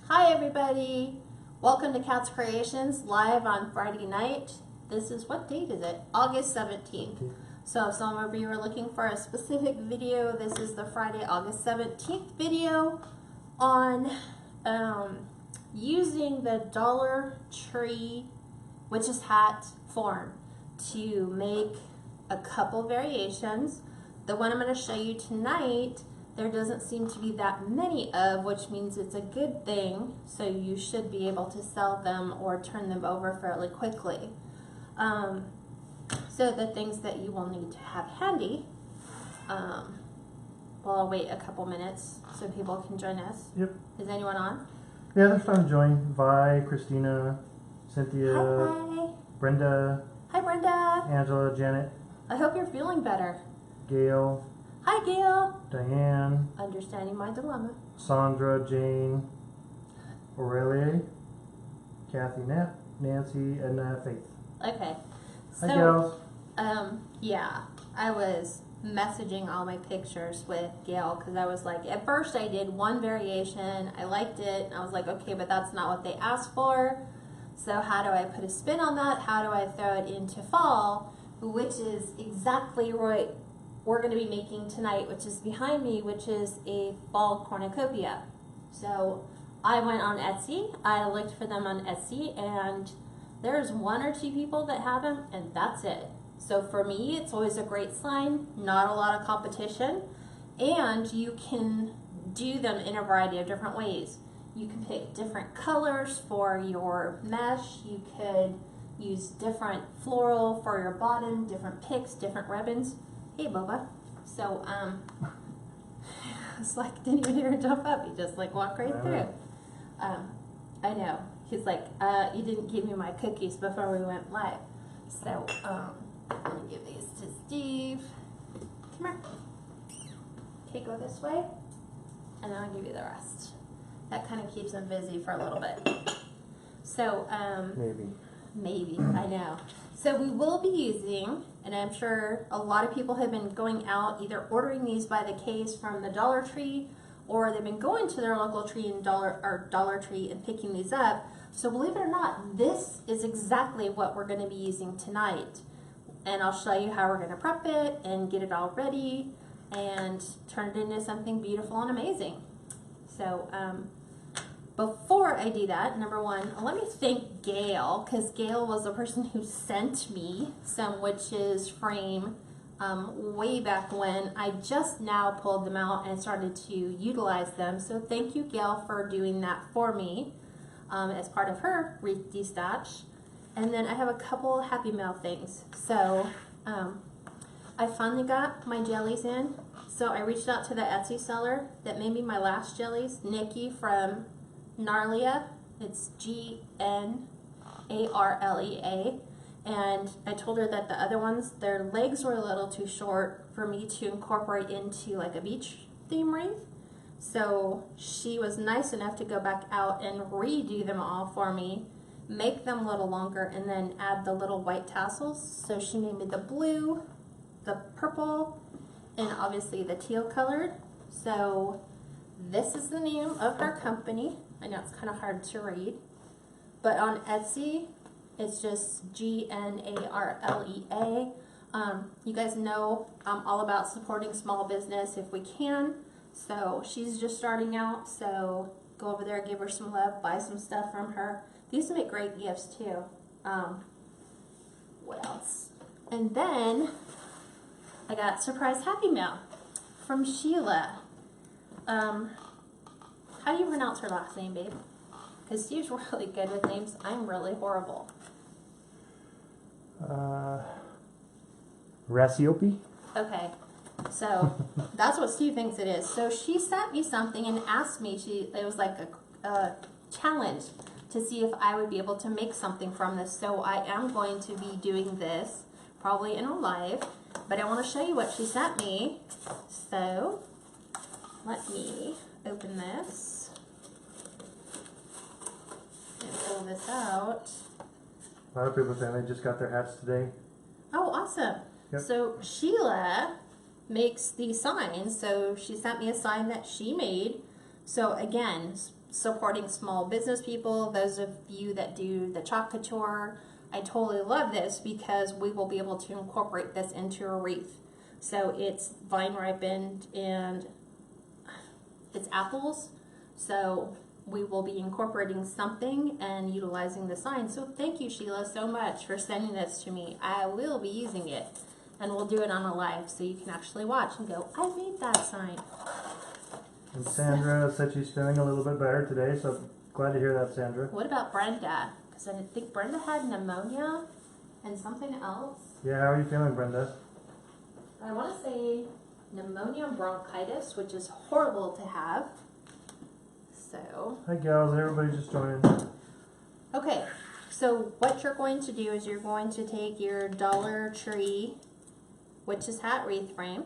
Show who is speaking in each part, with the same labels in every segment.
Speaker 1: Hi everybody! Welcome to Kats Creations live on Friday night. This is, what date is it? August 17th. So if some of you are looking for a specific video, this is the Friday, August 17th video on using the Dollar Tree witch's hat form to make a couple variations. The one I'm going to show you tonight, there doesn't seem to be that many of, which means it's a good thing, so you should be able to sell them or turn them over fairly quickly. So the things that you will need to have handy, well, I'll wait a couple minutes so people can join us.
Speaker 2: Yep.
Speaker 1: Is anyone on?
Speaker 2: Yeah, they're starting to join. Vi, Christina, Cynthia,
Speaker 1: Hi.
Speaker 2: Brenda,
Speaker 1: Hi Brenda.
Speaker 2: Angela, Janet,
Speaker 1: I hope you're feeling better.
Speaker 2: Gail,
Speaker 1: Hi Gail.
Speaker 2: Diane,
Speaker 1: Understanding my dilemma.
Speaker 2: Sandra, Jane, Aurelia, Kathy, Nancy, Edna, Faith.
Speaker 1: Okay.
Speaker 2: Hi, gals.
Speaker 1: Yeah, I was messaging all my pictures with Gail because I was like, at first I did one variation, I liked it, and I was like, okay, but that's not what they asked for. So how do I put a spin on that? How do I throw it into fall, which is exactly what we're going to be making tonight, which is behind me, which is a Fall Cornucopia. So I went on Etsy, I looked for them on Etsy, and there's one or two people that have them, and that's it. So for me, it's always a great sign, not a lot of competition, and you can do them in a variety of different ways. You can pick different colors for your mesh, you could use different floral for your bottom, different picks, different ribbons. Hey Boba. So it's like, didn't even hear her jump up, he just like walked right through. I know. He's like, you didn't give me my cookies before we went live. So, let me give these to Steve. Come here. Okay, go this way. And then I'll give you the rest. That kind of keeps him busy for a little bit. So, Maybe, I know. So we will be using, and I'm sure a lot of people have been going out, either ordering these by the case from the Dollar Tree, or they've been going to their local tree and Dollar Tree and picking these up. So believe it or not, this is exactly what we're going to be using tonight. And I'll show you how we're going to prep it and get it all ready and turn it into something beautiful and amazing. So before I do that, number one, let me thank Gail, because Gail was the person who sent me some witches frame way back when. I just now pulled them out and started to utilize them. So thank you, Gail, for doing that for me as part of her wreath destash. And then I have a couple Happy Mail things. So I finally got my jellies in. So I reached out to the Etsy seller that made me my last jellies, Nikki from Gnarlea. It's Gnarlea. And I told her that the other ones, their legs were a little too short for me to incorporate into like a beach theme wreath. So she was nice enough to go back out and redo them all for me, make them a little longer, and then add the little white tassels. So she made me the blue, the purple, and obviously the teal colored. So this is the name of her company. I know it's kind of hard to read, but on Etsy, it's just Gnarlea. You guys know I'm all about supporting small business if we can. So she's just starting out, so go over there, give her some love, buy some stuff from her. These make great gifts too. What else? And then I got surprise Happy Mail from Sheila. How do you pronounce her last name, babe? Because Steve's really good with names. I'm really horrible.
Speaker 2: Rassiope?
Speaker 1: Okay, so that's what Steve thinks it is. So she sent me something and asked me, it was like a challenge to see if I would be able to make something from this. So I am going to be doing this probably in a live, but I want to show you what she sent me. So let me open this and pull this out.
Speaker 2: A lot of people saying they just got their hats today.
Speaker 1: Oh, awesome.
Speaker 2: Yep.
Speaker 1: So Sheila makes these signs. So she sent me a sign that she made. So again, supporting small business people, those of you that do the chalk couture, I totally love this because we will be able to incorporate this into a wreath. So it's vine ripened and it's apples. So we will be incorporating something and utilizing the sign. So thank you, Sheila, so much for sending this to me. I will be using it, and we'll do it on a live so you can actually watch and go, I made that sign.
Speaker 2: And Sandra said she's feeling a little bit better today, so glad to hear that, Sandra.
Speaker 1: What about Brenda? Because I think Brenda had pneumonia and something else.
Speaker 2: Yeah, how are you feeling, Brenda?
Speaker 1: I want to say pneumonia and bronchitis, which is horrible to have. So,
Speaker 2: Hi, gals. Everybody just joining.
Speaker 1: okay. So what you're going to do is you're going to take your Dollar Tree witch's hat wreath frame,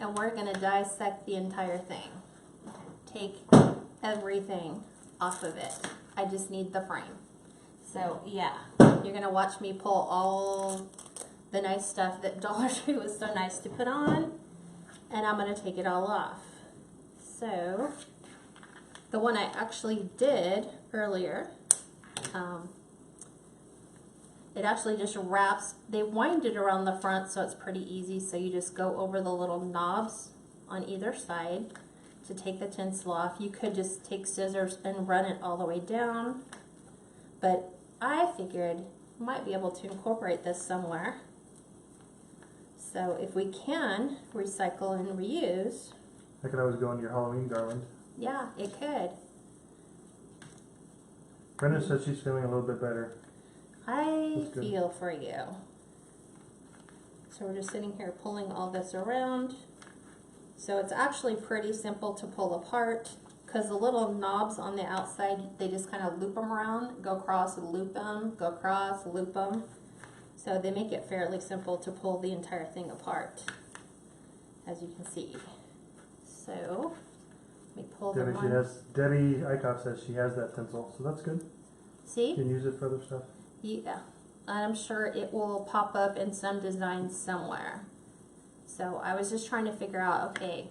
Speaker 1: and we're going to dissect the entire thing. Take everything off of it. I just need the frame. So yeah, you're going to watch me pull all the nice stuff that Dollar Tree was so nice to put on, and I'm going to take it all off. So the one I actually did earlier, it actually just wraps, they wind it around the front so it's pretty easy, so you just go over the little knobs on either side to take the tinsel off. You could just take scissors and run it all the way down, but I figured you might be able to incorporate this somewhere. So if we can recycle and reuse,
Speaker 2: I could always go into your Halloween garland.
Speaker 1: yeah, it could.
Speaker 2: Brenda said she's feeling a little bit better.
Speaker 1: I feel for you. So we're just sitting here pulling all this around. So it's actually pretty simple to pull apart because the little knobs on the outside, they just kind of loop them around, go across, loop them, go across, loop them. So they make it fairly simple to pull the entire thing apart, as you can see. So let me pull the one.
Speaker 2: Debbie Eichhoff says she has that tinsel, so that's good.
Speaker 1: See?
Speaker 2: You can use it for other stuff.
Speaker 1: Yeah, I'm sure it will pop up in some design somewhere. So I was just trying to figure out, okay,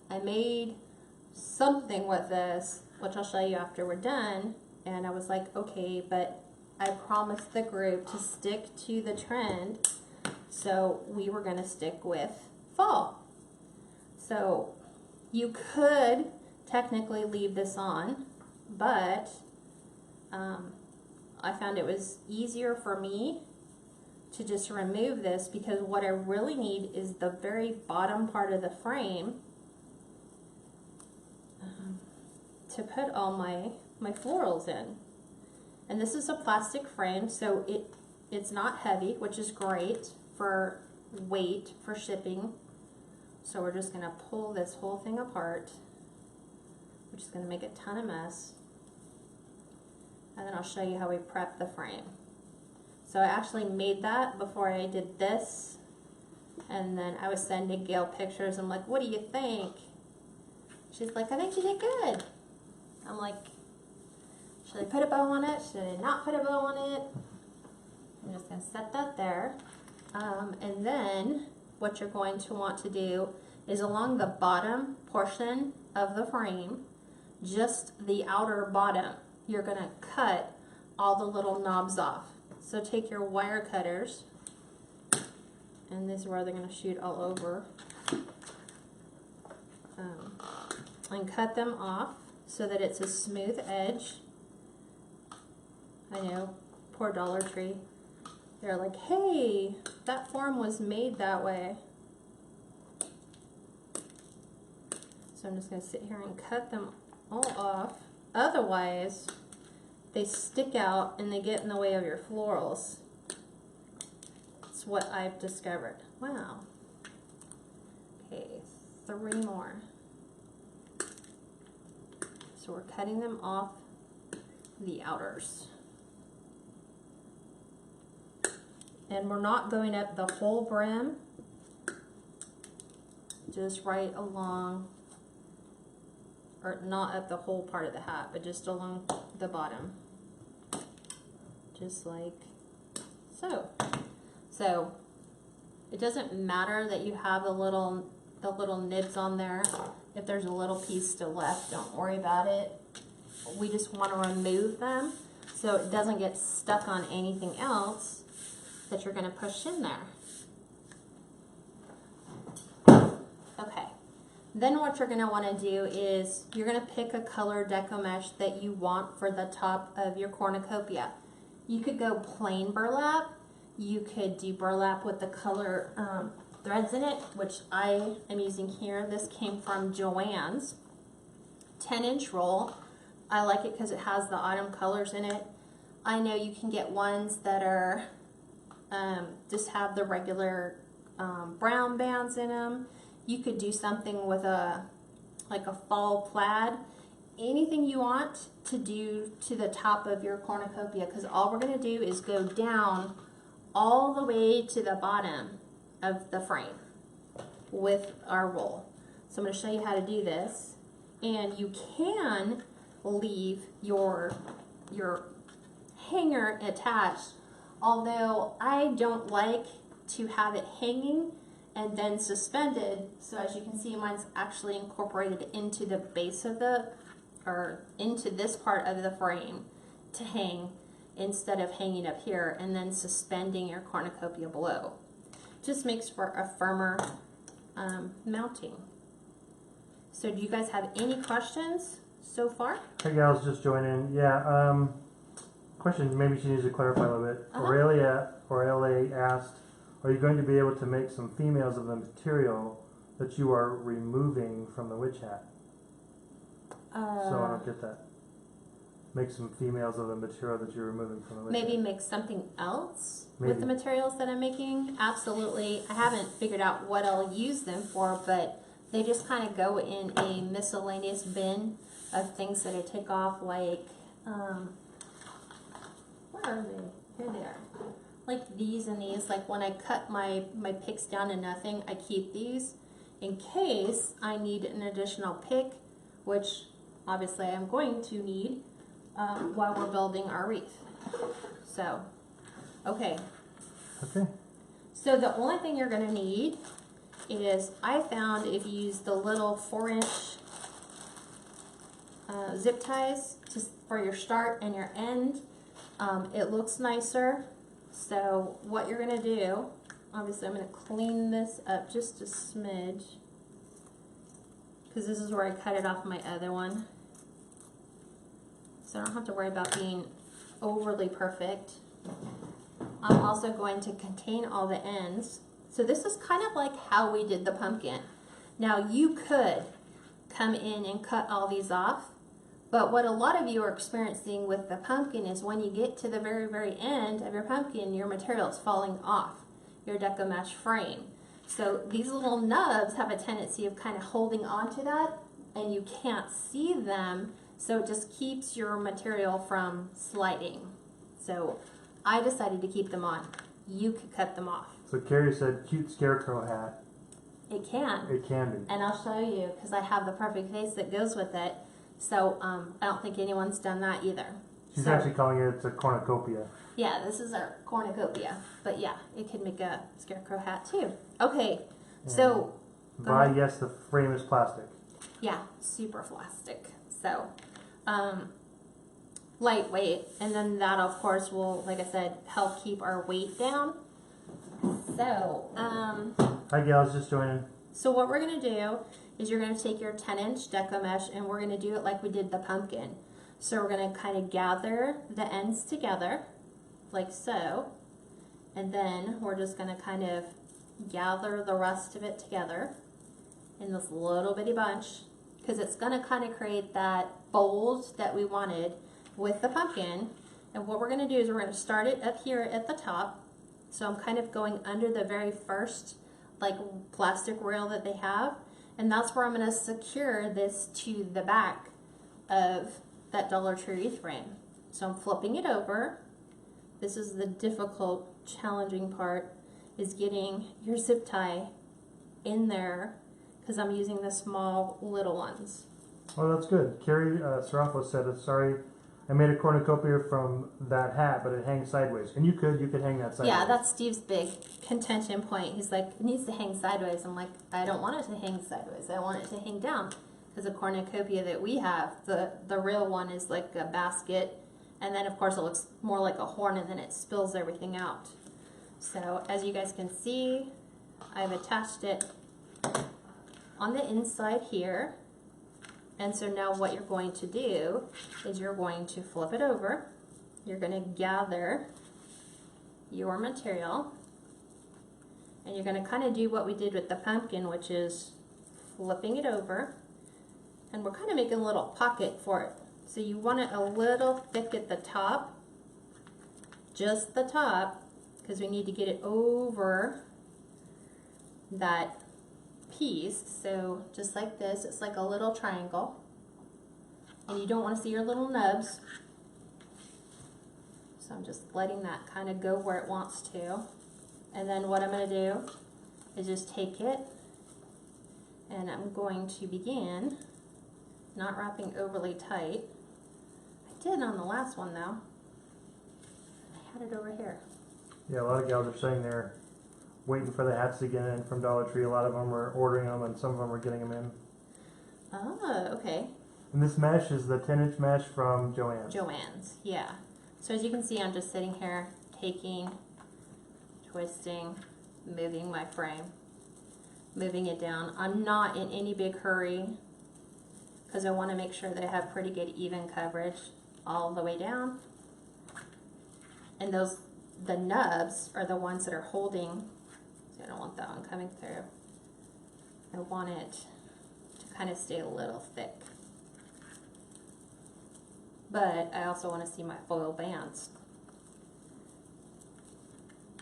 Speaker 1: I made something with this, which I'll show you after we're done, and I was like, okay, but I promised the group to stick to the trend, so we were going to stick with fall. So you could technically leave this on, but I found it was easier for me to just remove this because what I really need is the very bottom part of the frame to put all my florals in. And this is a plastic frame, so it's not heavy, which is great for weight for shipping. So we're just going to pull this whole thing apart, which is going to make a ton of mess. And then I'll show you how we prep the frame. So I actually made that before I did this. And then I was sending Gail pictures. I'm like, what do you think? She's like, I think you did good. I'm like, should I put a bow on it? Should I not put a bow on it? I'm just going to set that there. And then what you're going to want to do is along the bottom portion of the frame, just the outer bottom, you're going to cut all the little knobs off. So take your wire cutters, and this is where they're going to shoot all over, and cut them off so that it's a smooth edge. I know, poor Dollar Tree. They're like, hey, that form was made that way. So I'm just going to sit here and cut them all off. Otherwise, they stick out and they get in the way of your florals. That's what I've discovered. Wow. Okay, 3 more. So we're cutting them off the outers. And we're not going up the whole brim, just right along, or not up the whole part of the hat, but just along the bottom. Just like so. So it doesn't matter that you have the little nibs on there. if there's a little piece still left, don't worry about it. We just want to remove them so it doesn't get stuck on anything else that you're going to push in there. Okay. Then what you're going to want to do is you're going to pick a color deco mesh that you want for the top of your cornucopia. You could go plain burlap. You could do burlap with the color threads in it, which I am using here. This came from Joann's 10-inch roll. I like it because it has the autumn colors in it. I know you can get ones that are just have the regular brown bands in them. You could do something with like a fall plaid. Anything you want to do to the top of your cornucopia, because all we're going to do is go down all the way to the bottom of the frame with our roll. So I'm going to show you how to do this. And you can leave your hanger attached, although I don't like to have it hanging and then suspended. So as you can see, mine's actually incorporated into the base of or into this part of the frame to hang, instead of hanging up here and then suspending your cornucopia below. Just makes for a firmer mounting. So do you guys have any questions so far?
Speaker 2: Hey gals, just joining. Yeah, question, maybe she needs to clarify a little bit. Aurelia asked, are you going to be able to make some females of the material that you are removing from the witch hat? So I don't get that. Make some females of the material that you're removing from the witch
Speaker 1: Maybe
Speaker 2: hat.
Speaker 1: make something else
Speaker 2: Maybe.
Speaker 1: with the materials that I'm making? Absolutely. I haven't figured out what I'll use them for, but they just kind of go in a miscellaneous bin of things that I take off, like, where are they? Here they are. Like these and these. Like when I cut my picks down to nothing, I keep these in case I need an additional pick, which obviously I'm going to need while we're building our wreath. So, okay.
Speaker 2: Okay.
Speaker 1: So the only thing you're going to need is, I found if you use the little 4-inch zip ties just for your start and your end, it looks nicer. So what you're going to do, obviously I'm going to clean this up just a smidge, because this is where I cut it off my other one. So I don't have to worry about being overly perfect. I'm also going to contain all the ends. So this is kind of like how we did the pumpkin. Now you could come in and cut all these off, but what a lot of you are experiencing with the pumpkin is when you get to the very, very end of your pumpkin, your material is falling off your Deco mesh frame. So these little nubs have a tendency of kind of holding on to that, and you can't see them, so it just keeps your material from sliding. So I decided to keep them on. You could cut them off.
Speaker 2: So Carrie said, cute scarecrow hat.
Speaker 1: It can.
Speaker 2: It can be.
Speaker 1: And I'll show you, because I have the perfect face that goes with it. So I don't think anyone's done that either.
Speaker 2: She's actually calling it a cornucopia.
Speaker 1: Yeah, this is our cornucopia. But yeah, it could make a scarecrow hat too. Okay, so.
Speaker 2: Yes, the frame is plastic.
Speaker 1: Yeah, super plastic. So, lightweight. And then that, of course, will, like I said, help keep our weight down. So,
Speaker 2: Hi gals, just joining.
Speaker 1: so what we're going to do is you're going to take your 10-inch Deco mesh, and we're going to do it like we did the pumpkin. So we're going to kind of gather the ends together, like so. And then we're just going to kind of gather the rest of it together in this little bitty bunch, because it's going to kind of create that fold that we wanted with the pumpkin. And what we're going to do is we're going to start it up here at the top. So I'm kind of going under the very first like plastic rail that they have, and that's where I'm going to secure this to the back of that Dollar Tree wreath frame. So I'm flipping it over. This is the difficult, challenging part, is getting your zip tie in there, because I'm using the small little ones.
Speaker 2: Well, that's good. Carrie Serafo said, sorry, I made a cornucopia from that hat, but it hangs sideways. And you could hang that sideways.
Speaker 1: Yeah, that's Steve's big contention point. He's like, it needs to hang sideways. I'm like, I don't want it to hang sideways. I want it to hang down. because the cornucopia that we have, the real one is like a basket, and then of course it looks more like a horn, and then it spills everything out. So as you guys can see, I've attached it on the inside here. And so now what you're going to do is you're going to flip it over. You're going to gather your material, and you're going to kind of do what we did with the pumpkin, which is flipping it over, and we're kind of making a little pocket for it. So you want it a little thick at the top, just the top, because we need to get it over that piece. So just like this, it's like a little triangle, and you don't want to see your little nubs. So I'm just letting that kind of go where it wants to. And then what I'm going to do is just take it, and I'm going to begin not wrapping overly tight. I did on the last one though. I had it over here. Yeah,
Speaker 2: a lot of gals are saying they're waiting for the hats to get in from Dollar Tree. A lot of them are ordering them, and some of them are getting them in.
Speaker 1: Oh, okay.
Speaker 2: And this mesh is the 10-inch mesh from Joann's.
Speaker 1: Joann's, yeah. So as you can see, I'm just sitting here taking, twisting, moving my frame, moving it down. I'm not in any big hurry because I want to make sure that I have pretty good even coverage all the way down. And the nubs are the ones that are holding. So I don't want that one coming through. I want it to kind of stay a little thick. But I also want to see my foil bands.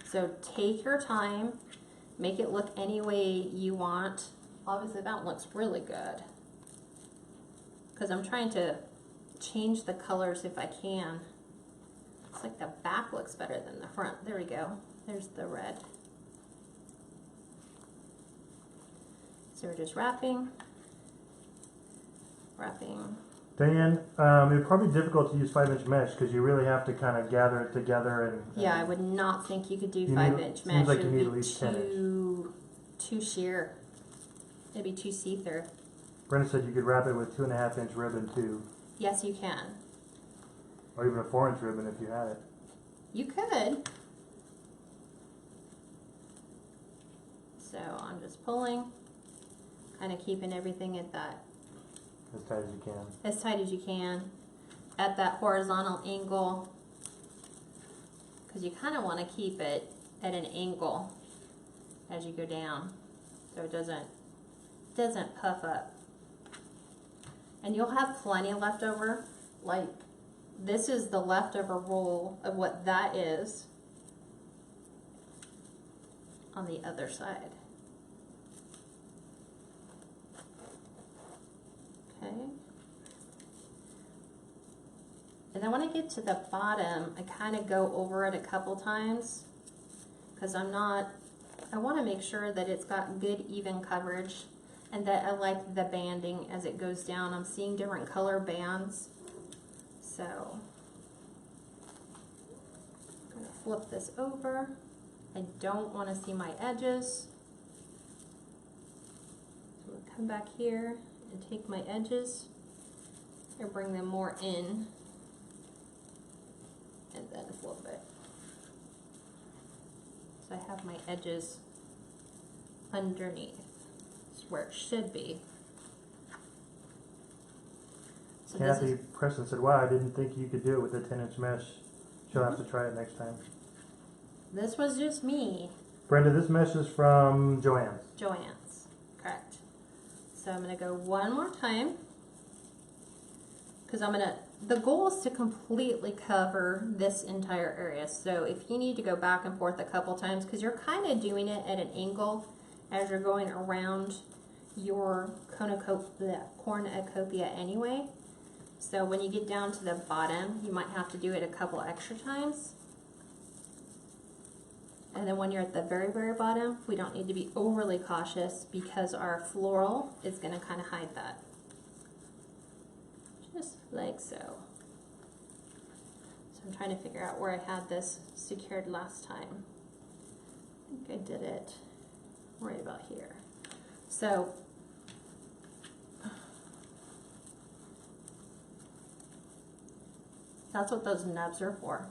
Speaker 1: So take your time, make it look any way you want. Obviously that one looks really good, because I'm trying to change the colors if I can. It's like the back looks better than the front. There we go. There's the red. So we're just wrapping.
Speaker 2: Dan, it's probably difficult to use 5-inch mesh because you really have to kind of gather it together. And
Speaker 1: yeah, I would not think you could do 5-inch mesh.
Speaker 2: Seems like you need at least
Speaker 1: 10-inch. Too sheer. It'd be too see-through.
Speaker 2: Brenda said you could wrap it with 2.5-inch ribbon too.
Speaker 1: Yes, you can.
Speaker 2: Or even a 4-inch ribbon if you had it.
Speaker 1: You could. So I'm just pulling, kind of keeping everything at that.
Speaker 2: As tight as you can.
Speaker 1: As tight as you can. At that horizontal angle. Because you kind of want to keep it at an angle as you go down, so it doesn't puff up. And you'll have plenty left over. Like, this is the leftover roll of what that is on the other side. Okay. And then when I get to the bottom, I kind of go over it a couple times because I want to make sure that it's got good even coverage and that I like the banding as it goes down. I'm seeing different color bands. So I'm going to flip this over. I don't want to see my edges. So I'm going to come back here and take my edges and bring them more in and then flip it. So I have my edges underneath. It's where it should be. So
Speaker 2: Kathy Preston said, wow, I didn't think you could do it with a 10-inch mesh. She'll have to try it next time.
Speaker 1: This was just me.
Speaker 2: Brenda, this mesh is from Joann's.
Speaker 1: Joann's, correct. So I'm going to go one more time. Because the goal is to completely cover this entire area. So if you need to go back and forth a couple times, because you're kind of doing it at an angle as you're going around your cornucopia anyway. So when you get down to the bottom, you might have to do it a couple extra times. And then when you're at the very, very bottom, we don't need to be overly cautious because our floral is going to kind of hide that. Just like so. So I'm trying to figure out where I had this secured last time. I think I did it right about here. So That's what those nubs are for.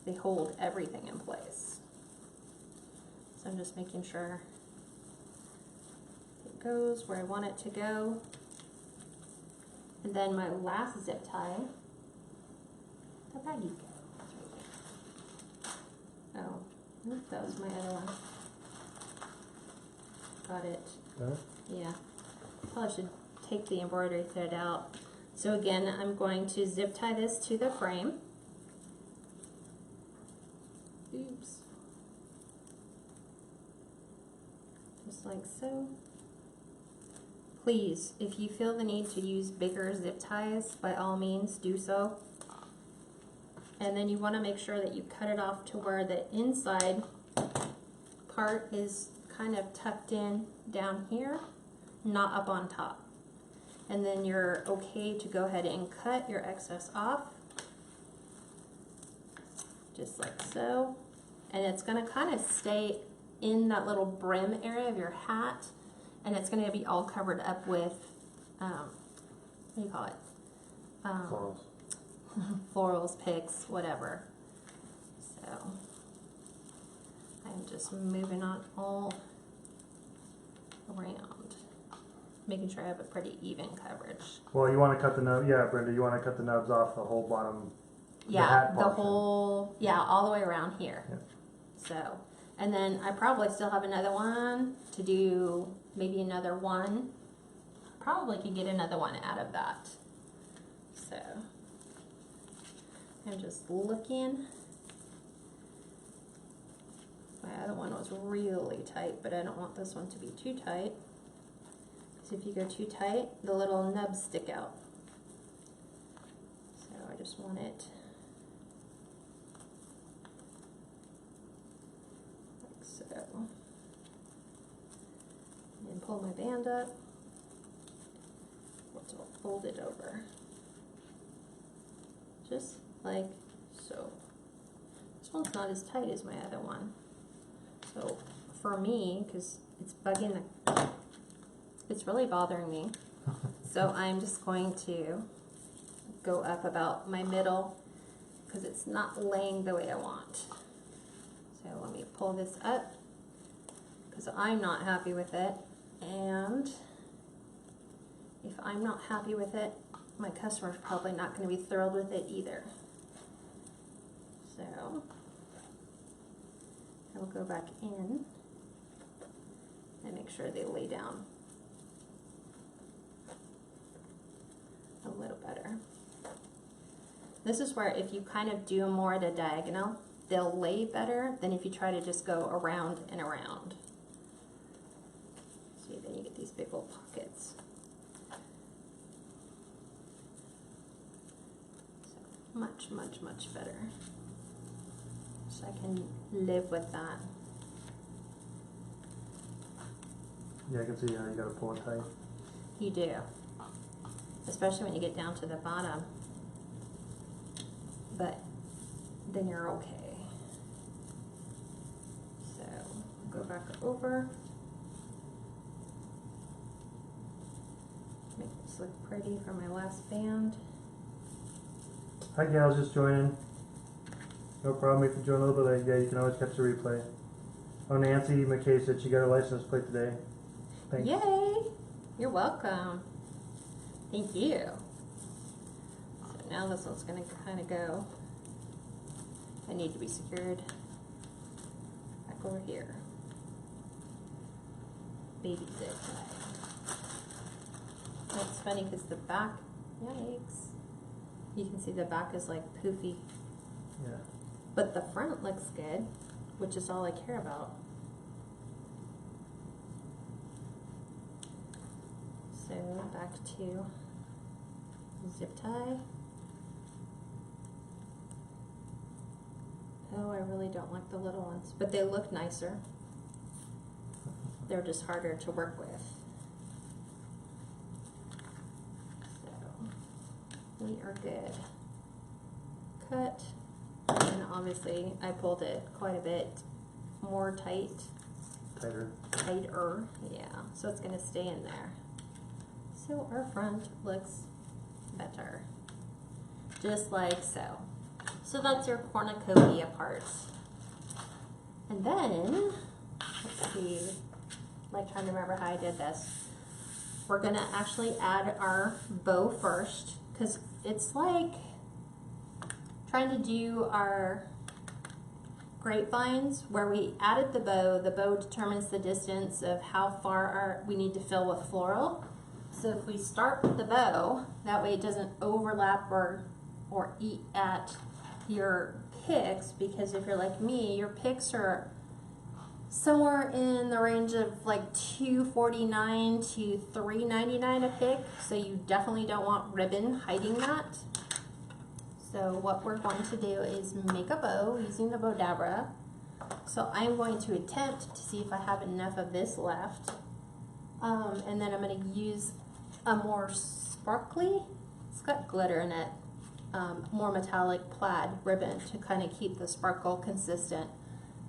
Speaker 1: They hold everything in place. So I'm just making sure it goes where I want it to go. And then my last zip tie, the baggy go. Oh, that was my other one. Got it.
Speaker 2: Okay.
Speaker 1: Yeah. Probably should take the embroidery thread out. So again, I'm going to zip tie this to the frame. Oops. Just like so. Please, if you feel the need to use bigger zip ties, by all means do so. And then you want to make sure that you cut it off to where the inside part is kind of tucked in down here, not up on top. And then you're okay to go ahead and cut your excess off, just like so. And it's going to kind of stay in that little brim area of your hat, and it's going to be all covered up with, what do you call it?
Speaker 2: Florals.
Speaker 1: Florals, picks, whatever. So I'm just moving on all around, making sure I have a pretty even coverage.
Speaker 2: Well, you want to cut the nub. Yeah, Brenda, you want to cut the nubs off the whole bottom.
Speaker 1: Yeah, the whole, yeah, all the way around here.
Speaker 2: Yep.
Speaker 1: So, and then I probably still have another one to do, maybe another one. Probably could get another one out of that. So I'm just looking. My other one was really tight, but I don't want this one to be too tight. Because if you go too tight, the little nubs stick out. So I just want it like so. And pull my band up. Let's fold it over. Just like so. This one's not as tight as my other one. So for me, because it's bugging the, it's really bothering me. So I'm just going to go up about my middle because it's not laying the way I want. So let me pull this up because I'm not happy with it. And if I'm not happy with it, my customer's probably not going to be thrilled with it either. So I will go back in and make sure they lay down a little better. This is where if you kind of do more at a diagonal, they'll lay better than if you try to just go around and around. See, then you get these big old pockets. So much, much, much better. So I can live with that.
Speaker 2: Yeah, I can see how you gotta pull it tight.
Speaker 1: You do. Especially when you get down to the bottom. But then you're okay. So go back over. Make this look pretty for my last band.
Speaker 2: Hi gals, just joining. No problem if you join a little bit late. Yeah, you can always catch the replay. Oh, Nancy McKay said she got her license plate today. Thanks.
Speaker 1: Yay! You're welcome. Thank you. So now this one's going to kind of go. I need to be secured back over here. Baby zip tie. That's funny because the back, yikes. You can see the back is like poofy.
Speaker 2: Yeah.
Speaker 1: But the front looks good, which is all I care about. So back to zip tie. Oh, I really don't like the little ones, but they look nicer. They're just harder to work with. So we are good. Cut. And obviously I pulled it quite a bit more tighter, yeah, so it's going to stay in there. So our front looks better. just like so. So that's your cornucopia part. And then, let's see, I'm like trying to remember how I did this. We're gonna actually add our bow first, because it's like trying to do our grapevines where we added the bow. The bow determines the distance of how far we need to fill with floral. So if we start with the bow, that way it doesn't overlap or eat at your picks, because if you're like me, your picks are somewhere in the range of like $2.49 to $3.99 a pick, so you definitely don't want ribbon hiding that. So what we're going to do is make a bow using the Bodabra. So I'm going to attempt to see if I have enough of this left, and then I'm going to use a more sparkly, it's got glitter in it, more metallic plaid ribbon to kind of keep the sparkle consistent.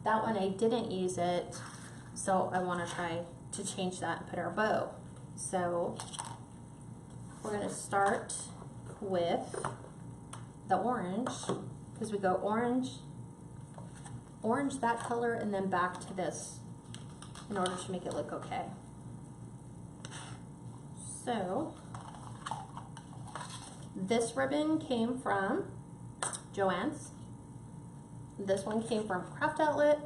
Speaker 1: That one I didn't use it, so I want to try to change that and put our bow. So we're going to start with the orange, because we go orange, that color, and then back to this in order to make it look okay. So this ribbon came from Joann's. This one came from Craft Outlet.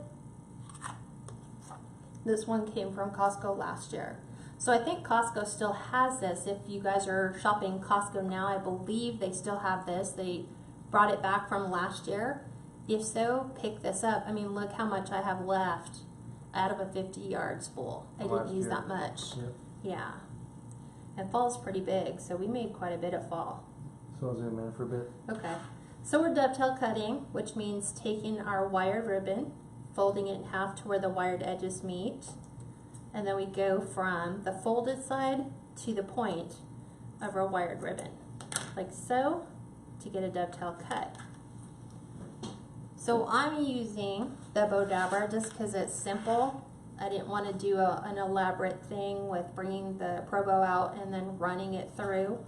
Speaker 1: This one came from Costco last year. So I think Costco still has this. If you guys are shopping Costco now, I believe they still have this. They brought it back from last year. If so, pick this up. I mean, look how much I have left out of a 50 yards full. I didn't use that much.
Speaker 2: Yep.
Speaker 1: Yeah. And fall's pretty big, so we made quite a bit of fall.
Speaker 2: So I'll zoom in for a bit.
Speaker 1: Okay. So we're dovetail cutting, which means taking our wired ribbon, folding it in half to where the wired edges meet, and then we go from the folded side to the point of our wired ribbon, like so, to get a dovetail cut. So I'm using the Bodabra just because it's simple. I didn't want to do an elaborate thing with bringing the Pro Bow out and then running it through.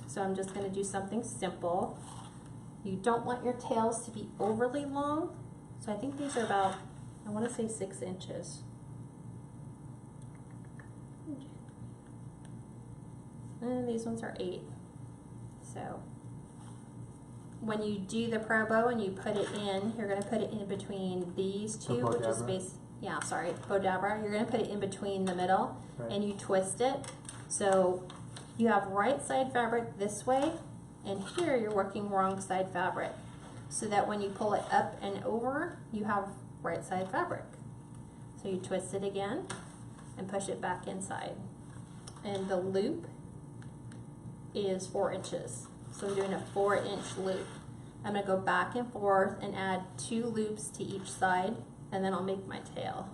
Speaker 1: So I'm just going to do something simple. You don't want your tails to be overly long. So I think these are about, I want to say 6 inches. And these ones are 8. So when you do the Pro Bow and you put it in, you're going to put it in between these two, which is Bodabra. You're going to put it in between the middle, right, and you twist it. So you have right side fabric this way, and here you're working wrong side fabric, so that when you pull it up and over, you have right side fabric. So you twist it again and push it back inside. And the loop is 4 inches. So I'm doing a 4-inch loop. I'm going to go back and forth and add 2 loops to each side, and then I'll make my tail.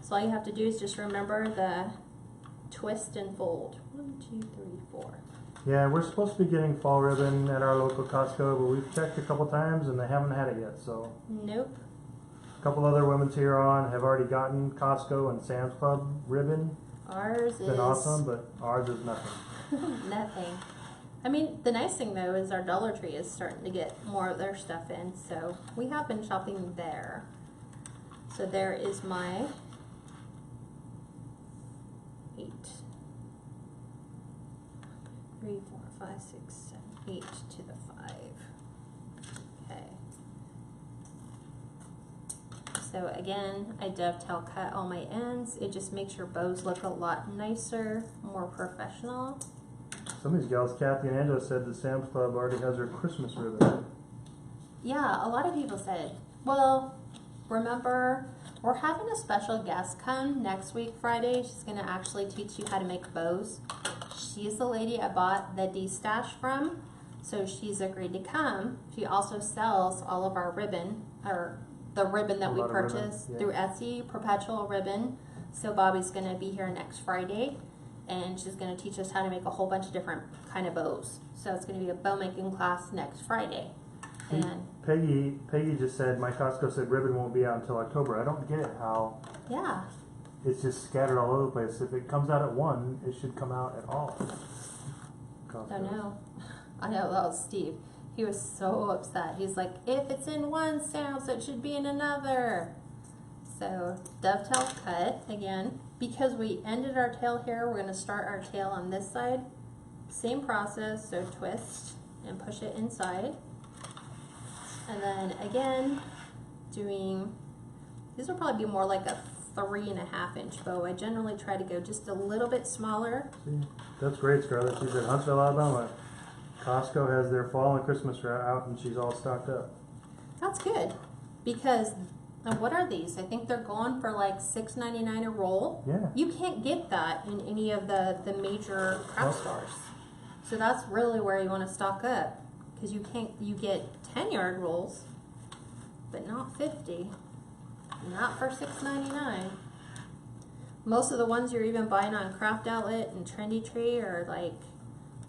Speaker 1: So all you have to do is just remember the twist and fold. 1, 2, 3, 4.
Speaker 2: Yeah, we're supposed to be getting fall ribbon at our local Costco, but we've checked a couple times and they haven't had it yet. So
Speaker 1: nope.
Speaker 2: A couple other women's here on have already gotten Costco and Sam's Club ribbon.
Speaker 1: Ours is
Speaker 2: awesome, but ours is nothing.
Speaker 1: Nothing. I mean, the nice thing though is our Dollar Tree is starting to get more of their stuff in, so we have been shopping there. So there is my 8. 3, 4, 5, 6, 7, 8 to the 5. Okay. So again, I dovetail cut all my ends. It just makes your bows look a lot nicer, more professional.
Speaker 2: Some of these gals, Kathy and Angela, said the Sam's Club already has her Christmas ribbon.
Speaker 1: Yeah, a lot of people said. Well, remember, we're having a special guest come next week, Friday. She's going to actually teach you how to make bows. She's the lady I bought the D-stash from, so she's agreed to come. She also sells all of our ribbon, or the ribbon that we purchased through Etsy, perpetual ribbon. So Bobby's going to be here next Friday, and she's going to teach us how to make a whole bunch of different kind of bows. So it's going to be a bow making class next Friday. And
Speaker 2: Peggy just said, my Costco said ribbon won't be out until October. I don't get it how it's just scattered all over the place. If it comes out at 1, it should come out at all.
Speaker 1: Don't know. I know, that was Steve. He was so upset. He's like, if it's in one stamp, so it should be in another. So dovetail cut again. Because we ended our tail here, we're gonna start our tail on this side. Same process, so twist and push it inside. And then again, doing, these will probably be more like a 3.5 inch bow. I generally try to go just a little bit smaller.
Speaker 2: See, that's great, Scarlett. She's in Huntsville, Alabama. Costco has their fall and Christmas out, and she's all stocked up.
Speaker 1: That's good, because what are these? I think they're going for like $6.99 a roll.
Speaker 2: Yeah.
Speaker 1: You can't get that in any of the major craft stores. So that's really where you want to stock up, because you get 10-yard rolls, but not 50. Not for $6.99. Most of the ones you're even buying on Craft Outlet and Trendy Tree are like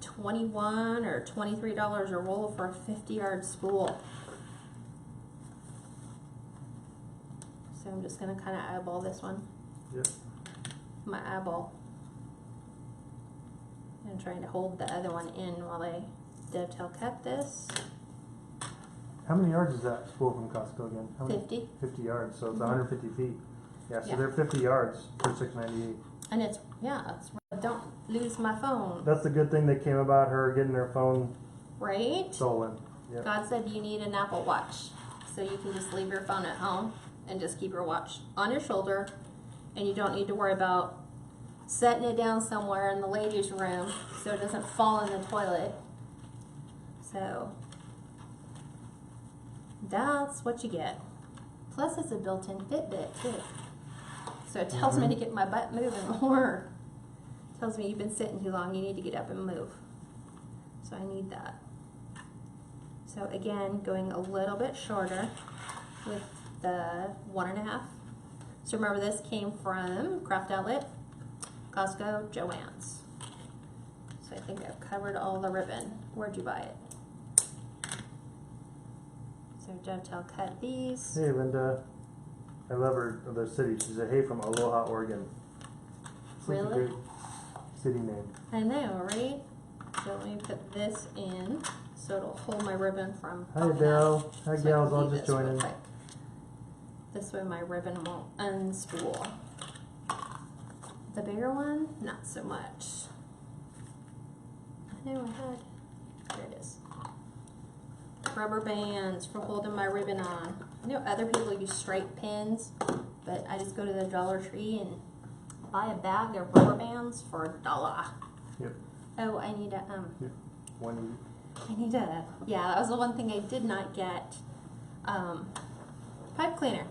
Speaker 1: $21 or $23 a roll for a 50-yard spool. So I'm just gonna kind of eyeball this one.
Speaker 2: Yep.
Speaker 1: My eyeball. And trying to hold the other one in while I dovetail cut this.
Speaker 2: How many yards is that spool from Costco again? How many?
Speaker 1: 50.
Speaker 2: 50 yards, so it's
Speaker 1: Mhm.
Speaker 2: 150 feet. Yeah, so
Speaker 1: Yeah.
Speaker 2: they're 50 yards for $6.98.
Speaker 1: And it's, yeah, it's, don't lose my phone.
Speaker 2: That's the good thing that came about her getting her phone
Speaker 1: Right?
Speaker 2: stolen. Yep.
Speaker 1: God said you need an Apple Watch, so you can just leave your phone at home and just keep your watch on your shoulder, and you don't need to worry about setting it down somewhere in the ladies' room so it doesn't fall in the toilet. So that's what you get. Plus it's a built-in Fitbit too. So it tells me to get my butt moving more. Tells me you've been sitting too long, you need to get up and move. So I need that. So again, going a little bit shorter with the 1.5. So remember, this came from Craft Outlet, Costco, Joann's. So I think I've covered all the ribbon. Where'd you buy it? So dovetail cut these.
Speaker 2: Hey, Linda. I love the city. She's a hey from Aloha, Oregon. Such a
Speaker 1: Really?
Speaker 2: great city name.
Speaker 1: I know, right? So let me put this in so it'll hold my ribbon from
Speaker 2: Hi,
Speaker 1: popping
Speaker 2: Dale.
Speaker 1: out.
Speaker 2: Hi,
Speaker 1: So I
Speaker 2: gals.
Speaker 1: can
Speaker 2: I'll
Speaker 1: do
Speaker 2: just
Speaker 1: this real
Speaker 2: join in.
Speaker 1: quick. This way my ribbon won't unspool. The bigger one, not so much. I know I had, there it is. Rubber bands for holding my ribbon on. I know other people use straight pins, but I just go to the Dollar Tree and buy a bag of rubber bands for $1.
Speaker 2: Yep.
Speaker 1: Oh, I need a,
Speaker 2: One.
Speaker 1: yeah, that was the one thing I did not get. Pipe cleaner.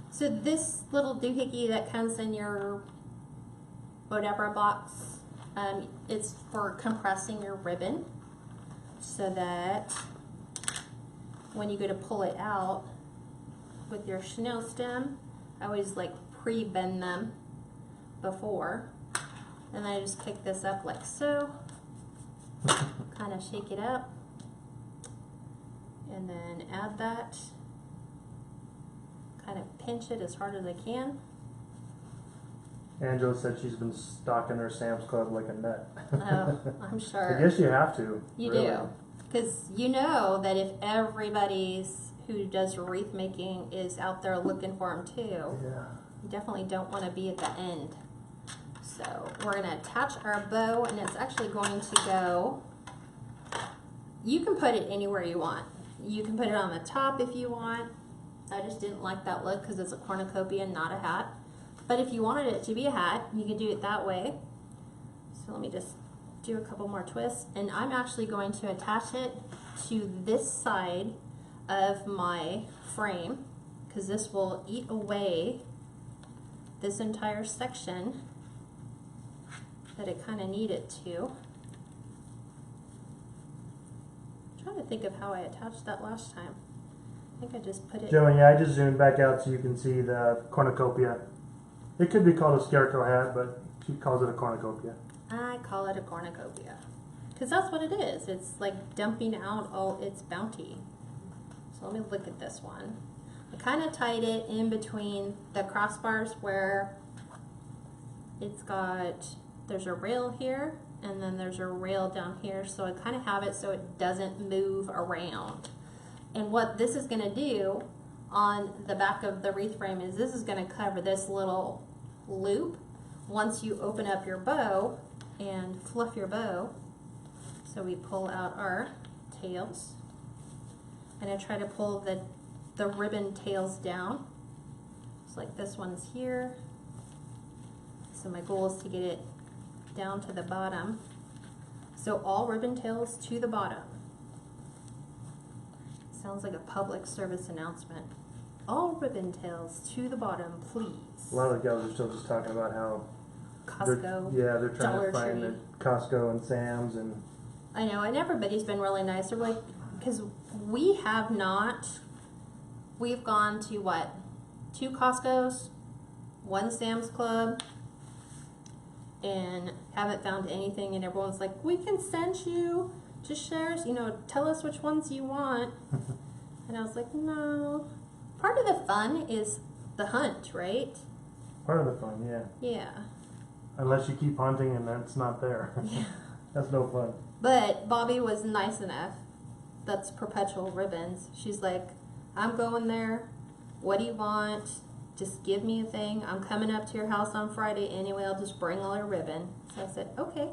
Speaker 1: So this little doohickey that comes in your whatever box, it's for compressing your ribbon so that when you go to pull it out with your chenille stem, I always like pre-bend them before. And I just pick this up like so, kind of shake it up, and then add that, kind of pinch it as hard as I can.
Speaker 2: Angela said she's been stocking her Sam's Club like a nut.
Speaker 1: Oh, I'm sure.
Speaker 2: I guess you have to.
Speaker 1: You
Speaker 2: really.
Speaker 1: do. Because you know that if everybody's who does wreath making is out there looking for them too,
Speaker 2: Yeah.
Speaker 1: you definitely don't want to be at the end. So we're going to attach our bow, and it's actually going to go, you can put it anywhere you want. You can put it on the top if you want. I just didn't like that look because it's a cornucopia, not a hat. But if you wanted it to be a hat, you could do it that way. So let me just do a couple more twists, and I'm actually going to attach it to this side of my frame because this will eat away this entire section that it kind of needed to. I'm trying to think of how I attached that last time. I think I just put it.
Speaker 2: Joey, yeah, I just zoomed back out so you can see the cornucopia. It could be called a scarecrow hat, but she calls it a cornucopia.
Speaker 1: I call it a cornucopia because that's what it is. It's like dumping out all its bounty. So let me look at this one. I kind of tied it in between the crossbars where it's got, there's a rail here and then there's a rail down here, so I kind of have it so it doesn't move around. And what this is going to do on the back of the wreath frame is this is going to cover this little loop once you open up your bow and fluff your bow. So we pull out our tails, and I try to pull the ribbon tails down. It's like this one's here. So my goal is to get it down to the bottom. So all ribbon tails to the bottom. Sounds like a public service announcement. All ribbon tails to the bottom, please.
Speaker 2: A lot of the gals are still just talking about how
Speaker 1: Costco,
Speaker 2: they're trying
Speaker 1: Dollar
Speaker 2: to find
Speaker 1: Tree.
Speaker 2: the Costco and Sam's and
Speaker 1: I know, and everybody's been really nice. They're like, because we have not, we've gone to what? 2 Costco's, 1 Sam's Club, and haven't found anything, and everyone's like, we can send you to share, you know, tell us which ones you want. And I was like, no. Part of the fun is the hunt, right?
Speaker 2: part of the fun, yeah.
Speaker 1: Yeah.
Speaker 2: Unless you keep hunting and that's not there.
Speaker 1: Yeah.
Speaker 2: That's no fun.
Speaker 1: But Bobby was nice enough. That's Perpetual Ribbons. She's like, I'm going there. What do you want? Just give me a thing. I'm coming up to your house on Friday anyway. I'll just bring all your ribbon. So I said, okay.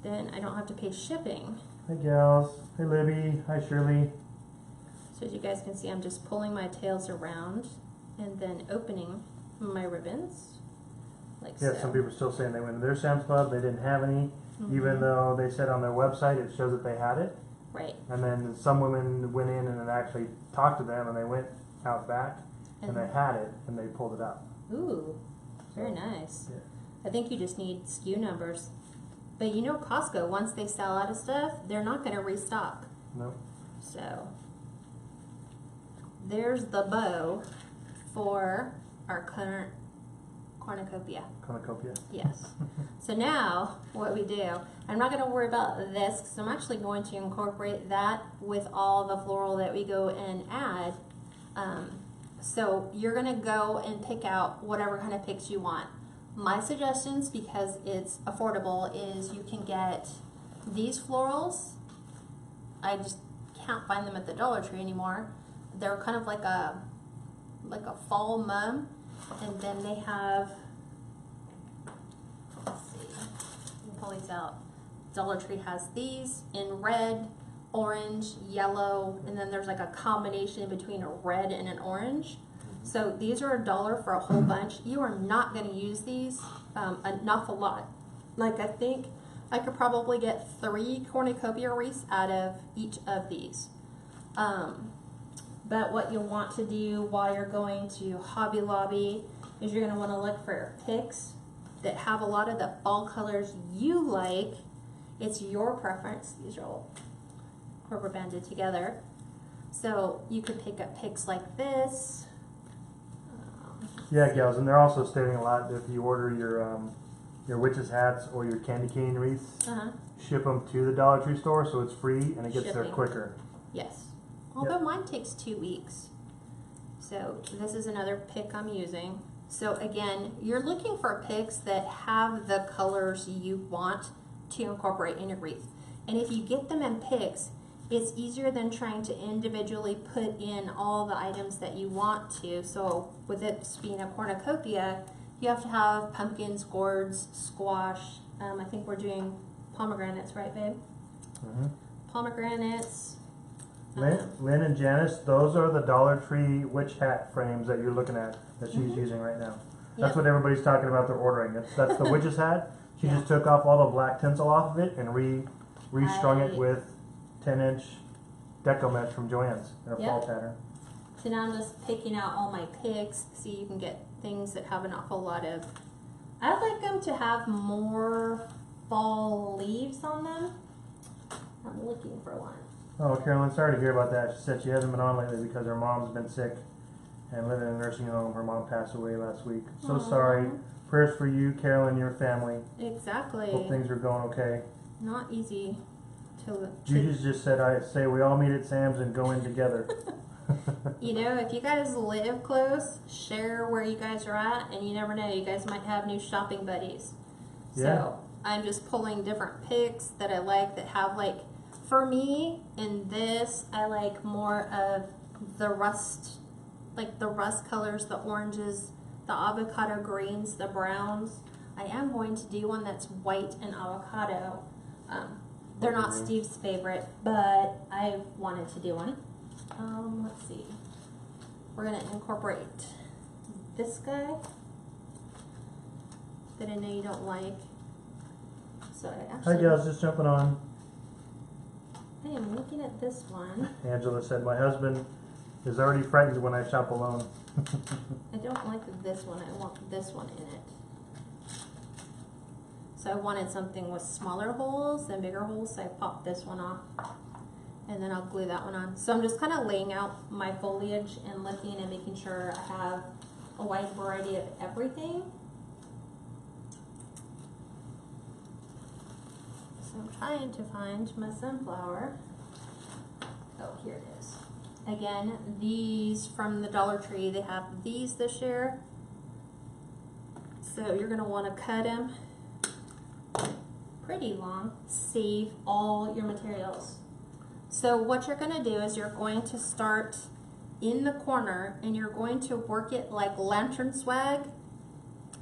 Speaker 1: Then I don't have to pay shipping.
Speaker 2: Hey gals. Hey Libby. Hi Shirley.
Speaker 1: So as you guys can see, I'm just pulling my tails around and then opening my ribbons. Like
Speaker 2: Yeah,
Speaker 1: so.
Speaker 2: some people are still saying they went to their Sam's Club, they didn't have any, even though they said on their website it shows that they had it.
Speaker 1: Right.
Speaker 2: And then some women went in and actually talked to them, and they went out back and they had it and they pulled it out.
Speaker 1: Ooh, very nice.
Speaker 2: Yeah.
Speaker 1: I think you just need SKU numbers. But you know Costco, once they sell out of stuff, they're not going to restock.
Speaker 2: Nope.
Speaker 1: So there's the bow for our current cornucopia.
Speaker 2: Cornucopia.
Speaker 1: Yes. So now what we do, I'm not going to worry about this because I'm actually going to incorporate that with all the floral that we go and add. So you're going to go and pick out whatever kind of picks you want. My suggestions, because it's affordable, is you can get these florals. I just can't find them at the Dollar Tree anymore. They're kind of like a fall mum, and then they have, let's see, let me pull these out. Dollar Tree has these in red, orange, yellow, and then there's like a combination between a red and an orange. So these are $1 for a whole bunch. You are not going to use these an awful lot. Like I think I could probably get 3 cornucopia wreaths out of each of these. But what you'll want to do while you're going to Hobby Lobby is you're going to want to look for picks that have a lot of the fall colors you like. It's your preference. These are all rubber banded together. So you could pick up picks like this.
Speaker 2: Yeah, gals, and they're also stating a lot that if you order your witches hats or your candy cane wreaths, ship them to the Dollar Tree store so it's free and it gets there
Speaker 1: Shipping.
Speaker 2: quicker.
Speaker 1: Yes. Although mine takes 2 weeks. So this is another pick I'm using. So again, you're looking for picks that have the colors you want to incorporate in your wreath. And if you get them in picks, it's easier than trying to individually put in all the items that you want to. So with it being a cornucopia, you have to have pumpkins, gourds, squash. I think we're doing pomegranates, right, babe? Pomegranates.
Speaker 2: Lynn and Janice, those are the Dollar Tree witch hat frames that you're looking at that she's using right now. That's
Speaker 1: Yep.
Speaker 2: what everybody's talking about. They're ordering. That's the witch's hat. She just took off all the black tinsel off of it and restrung it with 10-inch Deco mesh from Joann's in a fall pattern.
Speaker 1: So now I'm just picking out all my picks. See, you can get things that have an awful lot of, I'd like them to have more fall leaves on them. I'm looking for one.
Speaker 2: Oh, Carolyn, sorry to hear about that. She said she hasn't been on lately because her mom's been sick and living in a nursing home. Her mom passed away last week. So sorry. Prayers for you, Carolyn, and your family.
Speaker 1: Exactly.
Speaker 2: Hope things are going okay.
Speaker 1: Not easy to
Speaker 2: Judy's just said, I say we all meet at Sam's and go in together.
Speaker 1: You know, if you guys live close, share where you guys are at, and you never know, you guys might have new shopping buddies.
Speaker 2: Yeah.
Speaker 1: So I'm just pulling different picks that I like that have like, for me in this, I like more of the rust, like the rust colors, the oranges, the avocado greens, the browns. I am going to do one that's white and avocado. They're not Steve's favorite, but I wanted to do one. Let's see. We're gonna incorporate this guy that I know you don't like. So I
Speaker 2: Hi
Speaker 1: actually,
Speaker 2: gals, just jumping on.
Speaker 1: I am looking at this one.
Speaker 2: Angela said, my husband is already frightened when I shop alone.
Speaker 1: I don't like this one. I want this one in it. So I wanted something with smaller holes than bigger holes, so I popped this one off. And then I'll glue that one on. So I'm just kind of laying out my foliage and looking and making sure I have a wide variety of everything. So I'm trying to find my sunflower. Oh, here it is. Again, these from the Dollar Tree, they have these this year. So you're gonna wanna cut them pretty long. Save all your materials. So what you're gonna do is you're going to start in the corner and you're going to work it like lantern swag.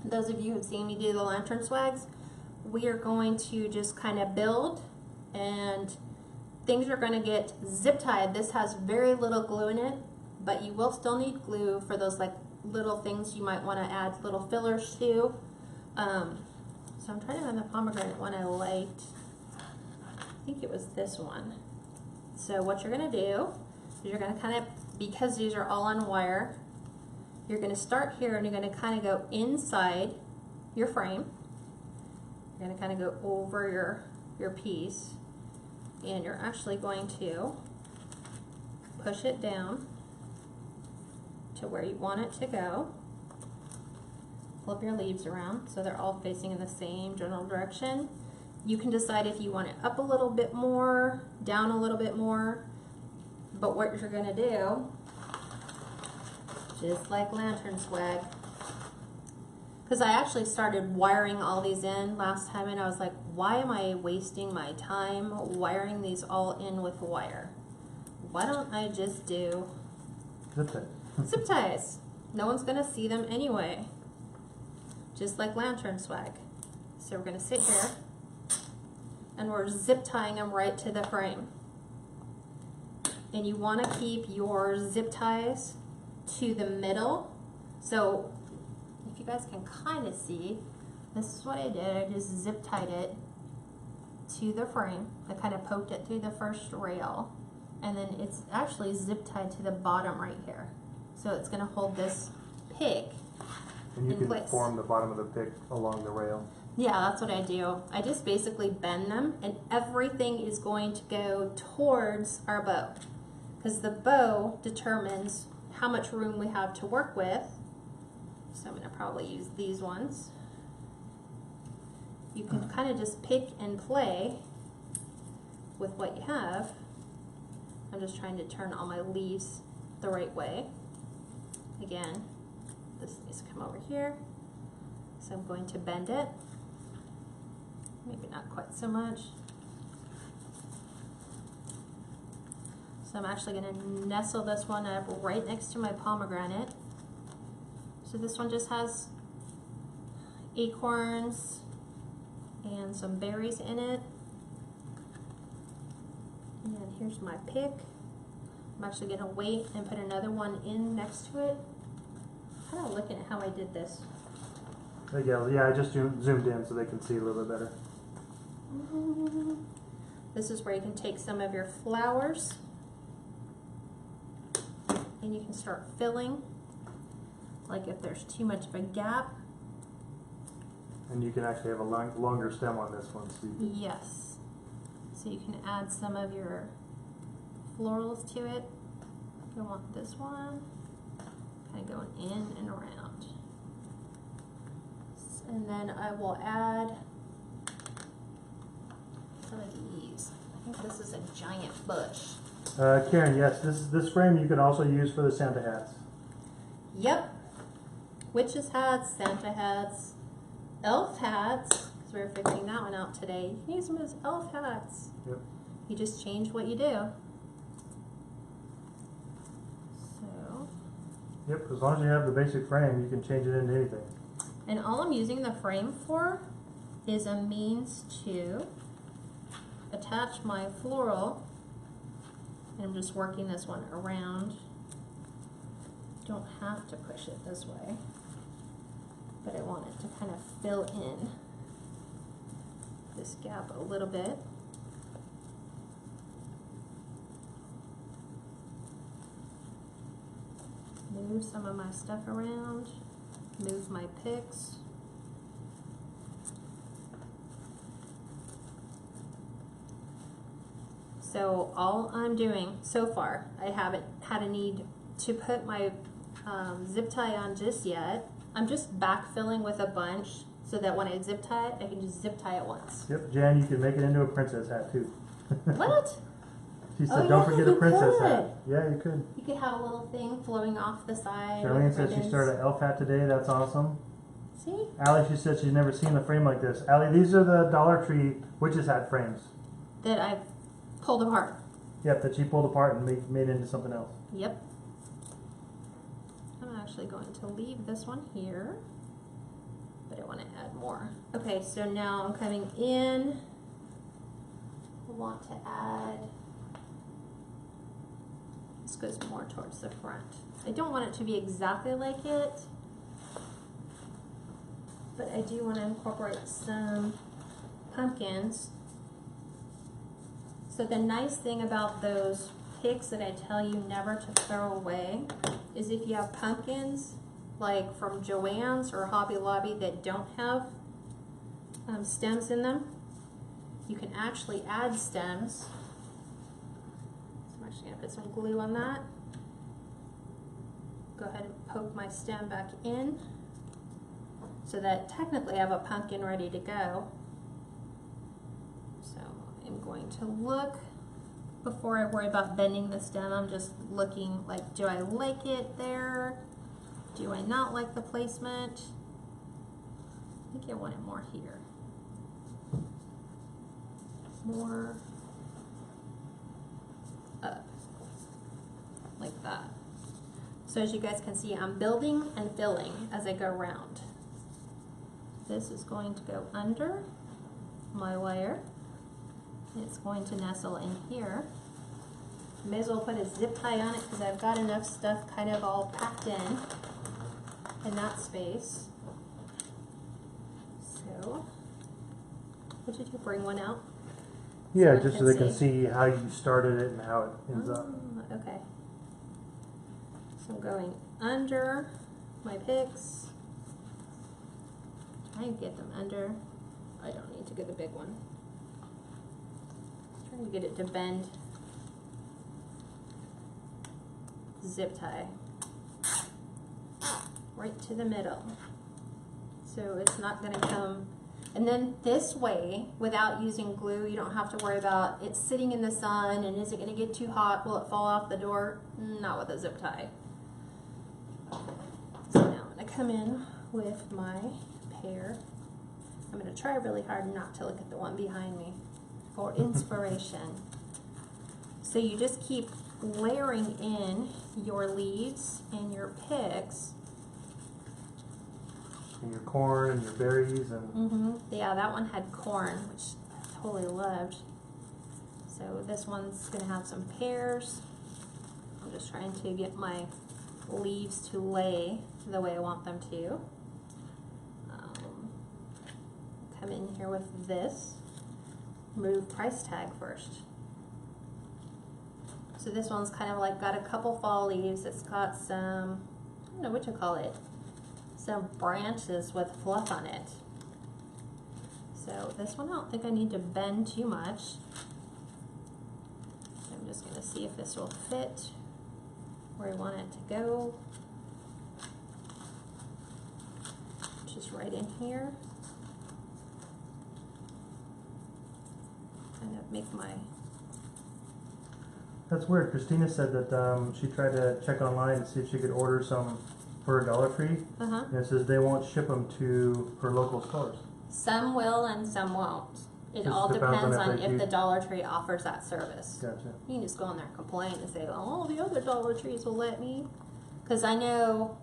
Speaker 1: Those of you who've seen me do the lantern swags, we are going to just kind of build and things are going to get zip tied. This has very little glue in it, but you will still need glue for those like little things you might want to add little fillers to. So I'm trying to find the pomegranate one I liked. I think it was this one. So what you're going to do is you're going to kind of, because these are all on wire, you're going to start here and you're going to kind of go inside your frame. You're going to kind of go over your piece. And you're actually going to push it down to where you want it to go. Flip your leaves around so they're all facing in the same general direction. You can decide if you want it up a little bit more, down a little bit more, but what you're going to do, just like lantern swag, because I actually started wiring all these in last time and I was like, why am I wasting my time wiring these all in with wire? Why don't I just do
Speaker 2: Zip tie.
Speaker 1: zip ties? No one's gonna see them anyway. Just like lantern swag. So we're gonna sit here and we're zip tying them right to the frame. And you wanna keep your zip ties to the middle. So if you guys can kind of see, this is what I did. I just zip tied it to the frame. I kind of poked it through the first rail, and then it's actually zip tied to the bottom right here. So it's going to hold this pick
Speaker 2: And you
Speaker 1: in
Speaker 2: can
Speaker 1: place.
Speaker 2: form the bottom of the pick along the rail.
Speaker 1: Yeah, that's what I do. I just basically bend them, and everything is going to go towards our bow, because the bow determines how much room we have to work with. So I'm going to probably use these ones. You can kind of just pick and play with what you have. I'm just trying to turn all my leaves the right way. Again, this needs to come over here. So I'm going to bend it. Maybe not quite so much. So I'm actually going to nestle this one up right next to my pomegranate. So this one just has acorns and some berries in it. And here's my pick. I'm actually going to wait and put another one in next to it. Kind of looking at how I did this.
Speaker 2: There you go. Yeah, I just zoomed in so they can see a little bit better.
Speaker 1: This is where you can take some of your flowers and you can start filling. Like if there's too much of a gap.
Speaker 2: And you can actually have a longer stem on this one. So
Speaker 1: Yes. So you can add some of your florals to it. You want this one kind of going in and around. And then I will add some of these. I think this is a giant bush.
Speaker 2: Karen, yes, this frame you could also use for the Santa hats.
Speaker 1: Yep. Witches hats, Santa hats, elf hats. 'Cause we were figuring that one out today. You can use them as elf hats.
Speaker 2: Yep.
Speaker 1: You just change what you do. So.
Speaker 2: Yep, as long as you have the basic frame, you can change it into anything.
Speaker 1: And all I'm using the frame for is a means to attach my floral. And I'm just working this one around. Don't have to push it this way, but I want it to kind of fill in this gap a little bit. Move some of my stuff around, move my picks. So all I'm doing so far, I haven't had a need to put my zip tie on just yet. I'm just backfilling with a bunch so that when I zip tie it, I can just zip tie it once.
Speaker 2: Yep, Jan, you can make it into a princess hat too.
Speaker 1: What?
Speaker 2: She said,
Speaker 1: Oh,
Speaker 2: don't
Speaker 1: yeah,
Speaker 2: forget a
Speaker 1: you
Speaker 2: princess
Speaker 1: could.
Speaker 2: hat. Yeah, you could.
Speaker 1: You could have a little thing flowing off the side.
Speaker 2: Charlene
Speaker 1: with
Speaker 2: said she
Speaker 1: ribbons.
Speaker 2: started an elf hat today. That's awesome.
Speaker 1: See?
Speaker 2: Allie, she said she's never seen a frame like this. Allie, these are the Dollar Tree witch's hat frames.
Speaker 1: That I've pulled apart.
Speaker 2: Yep, that she pulled apart and made into something else.
Speaker 1: Yep. I'm actually going to leave this one here, but I want to add more. Okay, so now I'm coming in. I want to add, this goes more towards the front. I don't want it to be exactly like it, but I do want to incorporate some pumpkins. So the nice thing about those picks that I tell you never to throw away is if you have pumpkins like from Joann's or Hobby Lobby that don't have stems in them, you can actually add stems. So I'm actually going to put some glue on that. Go ahead and poke my stem back in so that technically I have a pumpkin ready to go. So I'm going to look, before I worry about bending the stem, I'm just looking like, do I like it there? Do I not like the placement? I think I want it more here. More up, like that. So as you guys can see, I'm building and filling as I go around. This is going to go under my wire. It's going to nestle in here. May as well put a zip tie on it because I've got enough stuff kind of all packed in that space. So, what did you bring one out?
Speaker 2: Yeah,
Speaker 1: So
Speaker 2: just so they can see how you started it and how it ends up.
Speaker 1: Okay. So I'm going under my picks. Try and get them under. I don't need to get the big one. Trying to get it to bend. Zip tie right to the middle, so it's not going to come. And then this way, without using glue, you don't have to worry about it sitting in the sun and is it going to get too hot, will it fall off the door? Not with a zip tie. So now I'm going to come in with my pear. I'm going to try really hard not to look at the one behind me for inspiration. So you just keep layering in your leaves and your picks.
Speaker 2: And your corn and your berries and
Speaker 1: Yeah, that one had corn, which I totally loved. So this one's going to have some pears. I'm just trying to get my leaves to lay the way I want them to. Come in here with this. Move price tag first. So this one's kind of like got a couple fall leaves. It's got some, I don't know what you call it, some branches with fluff on it. So this one I don't think I need to bend too much. So I'm just going to see if this will fit where I want it to go. Just right in here. Kind of make my...
Speaker 2: That's weird. Christina said that she tried to check online to see if she could order some for a Dollar Tree, and it says they won't ship them to her local stores.
Speaker 1: Some will and some won't. It
Speaker 2: Just
Speaker 1: all
Speaker 2: depends
Speaker 1: depends
Speaker 2: on
Speaker 1: on
Speaker 2: if
Speaker 1: if
Speaker 2: you-
Speaker 1: the Dollar Tree offers that service.
Speaker 2: Gotcha.
Speaker 1: You can just go on there and complain and say, oh, the other Dollar Trees will let me. Because I know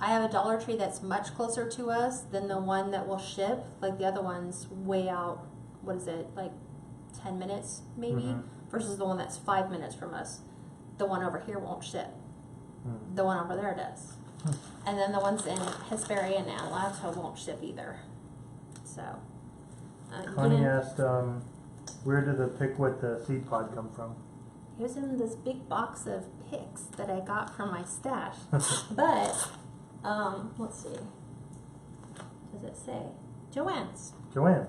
Speaker 1: I have a Dollar Tree that's much closer to us than the one that will ship. Like the other one's way out, what is it, like 10 minutes maybe?
Speaker 2: Mhm.
Speaker 1: Versus the one that's 5 minutes from us. The one over here won't ship.
Speaker 2: Hmm.
Speaker 1: The one over there does. And then the ones in Hesperia and Atlanta won't ship either. So,
Speaker 2: Connie
Speaker 1: yeah.
Speaker 2: asked, where did the pick with the seed pod come from?
Speaker 1: It was in this big box of picks that I got from my stash. But, let's see. Does it say? Joann's.
Speaker 2: Joann's.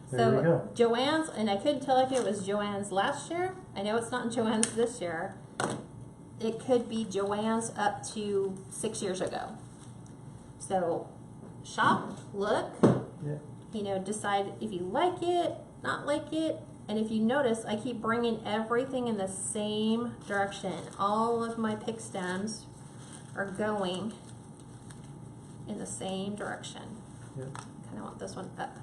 Speaker 2: There you go.
Speaker 1: Joann's, and I couldn't tell if it was Joann's last year. I know it's not Joann's this year. It could be Joann's up to 6 years ago. So, shop, look,
Speaker 2: Yeah.
Speaker 1: decide if you like it, not like it. And if you notice, I keep bringing everything in the same direction. All of my pick stems are going in the same direction.
Speaker 2: Yeah.
Speaker 1: Kind of want this one up.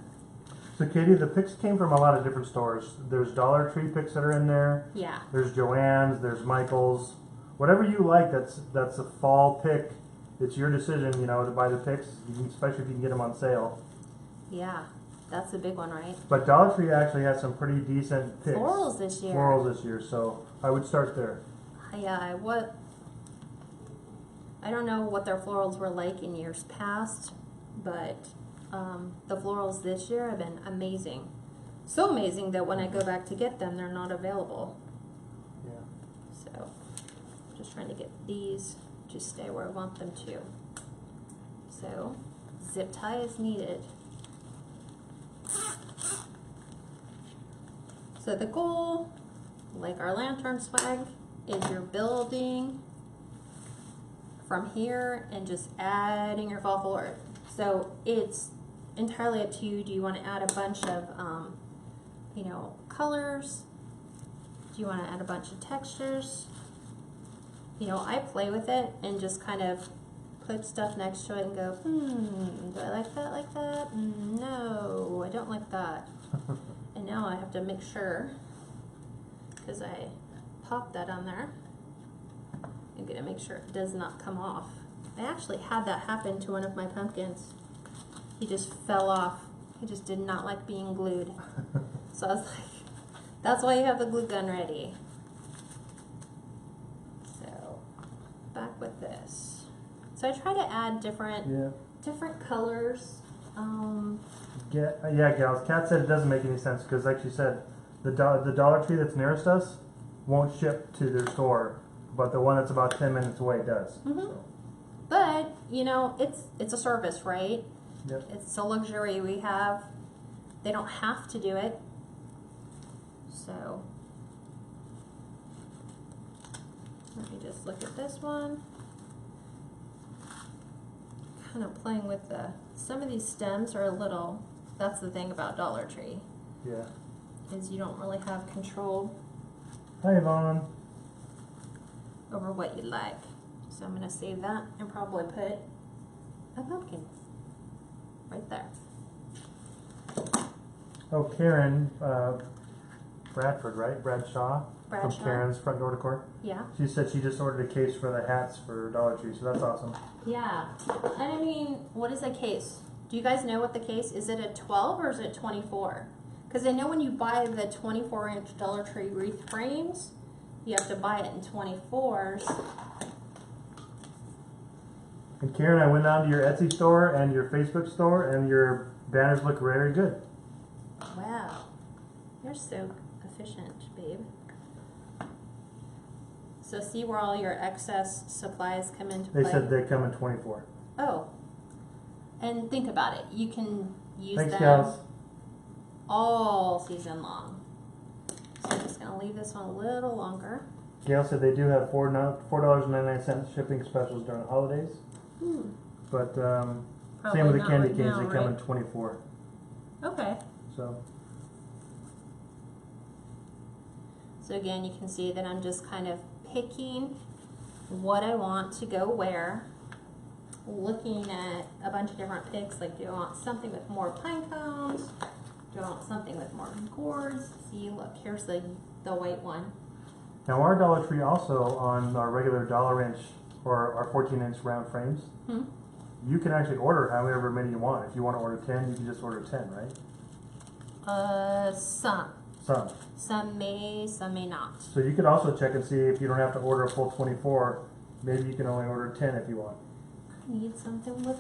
Speaker 2: So Katie, the picks came from a lot of different stores. There's Dollar Tree picks that are in there.
Speaker 1: Yeah.
Speaker 2: There's Joann's. There's Michael's. Whatever you like, that's a fall pick. It's your decision, to buy the picks, especially if you can get them on sale.
Speaker 1: Yeah. That's the big one, right?
Speaker 2: But Dollar Tree actually has some pretty decent picks.
Speaker 1: Florals this year.
Speaker 2: Florals this year, so I would start there.
Speaker 1: Yeah, I don't know what their florals were like in years past, but the florals this year have been amazing. So amazing that when I go back to get them, they're not available.
Speaker 2: Yeah.
Speaker 1: So, just trying to get these to stay where I want them to. So, zip tie is needed. So the goal, like our lantern swag, is you're building from here and just adding your fall forward. So it's entirely up to you. Do you want to add a bunch of, colors? Do you want to add a bunch of textures? I play with it and just kind of put stuff next to it and go, do I like that? No, I don't like that. And now I have to make sure, because I popped that on there, I'm going to make sure it does not come off. I actually had that happen to one of my pumpkins. He just fell off. He just did not like being glued. So I was like, that's why you have the glue gun ready. So, back with this. So I try to add different colors.
Speaker 2: Yeah, gals. Kat said it doesn't make any sense because, like she said, the Dollar Tree that's nearest us won't ship to their store, but the one that's about 10 minutes away does.
Speaker 1: Mm-hmm.
Speaker 2: So.
Speaker 1: But it's a service, right?
Speaker 2: Yep.
Speaker 1: It's a luxury we have. They don't have to do it. So let me just look at this one. Kind of playing with some of these stems are a little. That's the thing about Dollar Tree.
Speaker 2: Yeah.
Speaker 1: Is you don't really have control
Speaker 2: Hi, Yvonne.
Speaker 1: over what you like. So I'm going to save that and probably put a pumpkin right there.
Speaker 2: Oh, Karen Bradford, right? Bradshaw.
Speaker 1: Bradshaw.
Speaker 2: From Karen's Front Door Decor.
Speaker 1: Yeah.
Speaker 2: She said she just ordered a case for the hats for Dollar Tree, so that's awesome.
Speaker 1: Yeah. And I mean, what is a case? Do you guys know what the case is? It a 12 or is it 24? Because I know when you buy the 24-inch Dollar Tree wreath frames, you have to buy it in 24s.
Speaker 2: And Karen, I went down to your Etsy store and your Facebook store, and your banners look very good.
Speaker 1: Wow. You're so efficient, babe. So see where all your excess supplies come into play?
Speaker 2: They said they come in 24.
Speaker 1: Oh. And think about it. You can use
Speaker 2: Thanks,
Speaker 1: them
Speaker 2: gals.
Speaker 1: all season long. So I'm just going to leave this one a little longer.
Speaker 2: Gail said they do have $4.99 shipping specials during the holidays. But same with the
Speaker 1: not
Speaker 2: candy
Speaker 1: right
Speaker 2: canes,
Speaker 1: now,
Speaker 2: they come in
Speaker 1: right?
Speaker 2: 24.
Speaker 1: Okay.
Speaker 2: So
Speaker 1: again, you can see that I'm just kind of picking what I want to go where. looking at a bunch of different picks, like do I want something with more pine cones? Do I want something with more gourds? See, look, here's the white one.
Speaker 2: Now our Dollar Tree also on our regular $1 inch or our 14-inch round frames, you can actually order however many you want. If you want to order 10, you can just order 10, right?
Speaker 1: Some. Some may not.
Speaker 2: So you could also check and see if you don't have to order a full 24. Maybe you can only order 10 if you want.
Speaker 1: I need something with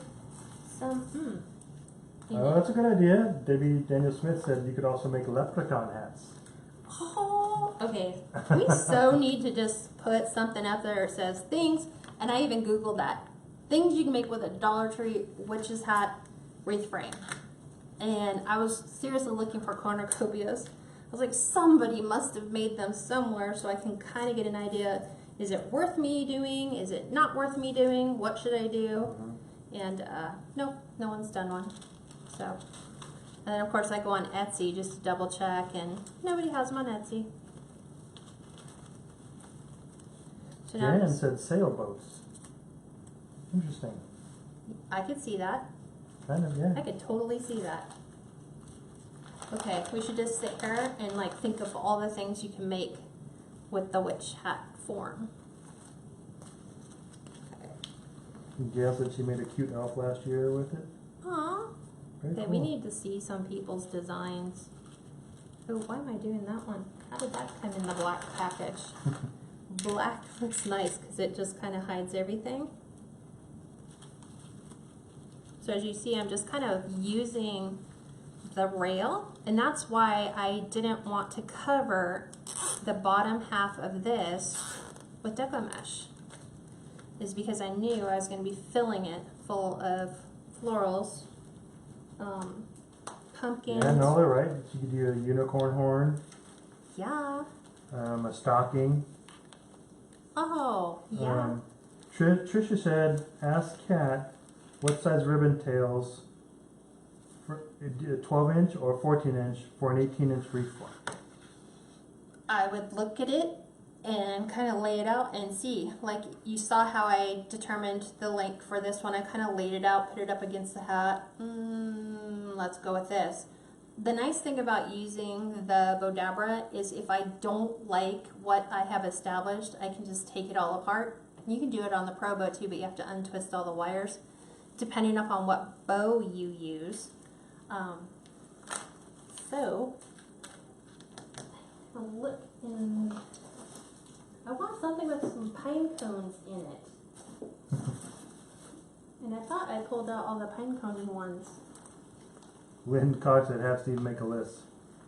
Speaker 1: some,
Speaker 2: Oh, that's a good idea. Debbie Daniel Smith said you could also make leprechaun hats.
Speaker 1: Oh, okay. We so need to just put something up there that says things, and I even Googled that. Things you can make with a Dollar Tree witch's hat wreath frame. And I was seriously looking for cornucopias. I was like, somebody must have made them somewhere so I can kind of get an idea. Is it worth me doing? Is it not worth me doing? What should I do? And no one's done one. So, and then of course I go on Etsy just to double check, and nobody has them on Etsy. So now
Speaker 2: Jan said sailboats. Interesting.
Speaker 1: I could see that.
Speaker 2: Kind of, yeah.
Speaker 1: I could totally see that. Okay, we should just sit here and like think of all the things you can make with the witch hat form. Okay.
Speaker 2: Gail said she made a cute elf last year with it.
Speaker 1: Aww.
Speaker 2: Very
Speaker 1: Okay,
Speaker 2: cool.
Speaker 1: we need to see some people's designs. Oh, why am I doing that one? How did that come in the black package? Black looks nice because it just kind of hides everything. So as you see, I'm just kind of using the rail, and that's why I didn't want to cover the bottom half of this with Deco mesh, is because I knew I was going to be filling it full of florals, pumpkins.
Speaker 2: Yeah, no, they're right. You could do a unicorn horn,
Speaker 1: Yeah.
Speaker 2: a stocking.
Speaker 1: Oh, yeah.
Speaker 2: Trisha said, ask Kat what size ribbon tails for 12-inch or 14-inch for an 18-inch wreath form.
Speaker 1: I would look at it and kind of lay it out and see. Like you saw how I determined the length for this one. I kind of laid it out, put it up against the hat. Let's go with this. The nice thing about using the Bodabra is if I don't like what I have established, I can just take it all apart. You can do it on the Pro Bow too, but you have to untwist all the wires, depending upon what bow you use. So, I'll look in. I want something with some pine cones in it. And I thought I pulled out all the pine cone ones.
Speaker 2: Lynn Cox said, have Steve make a list.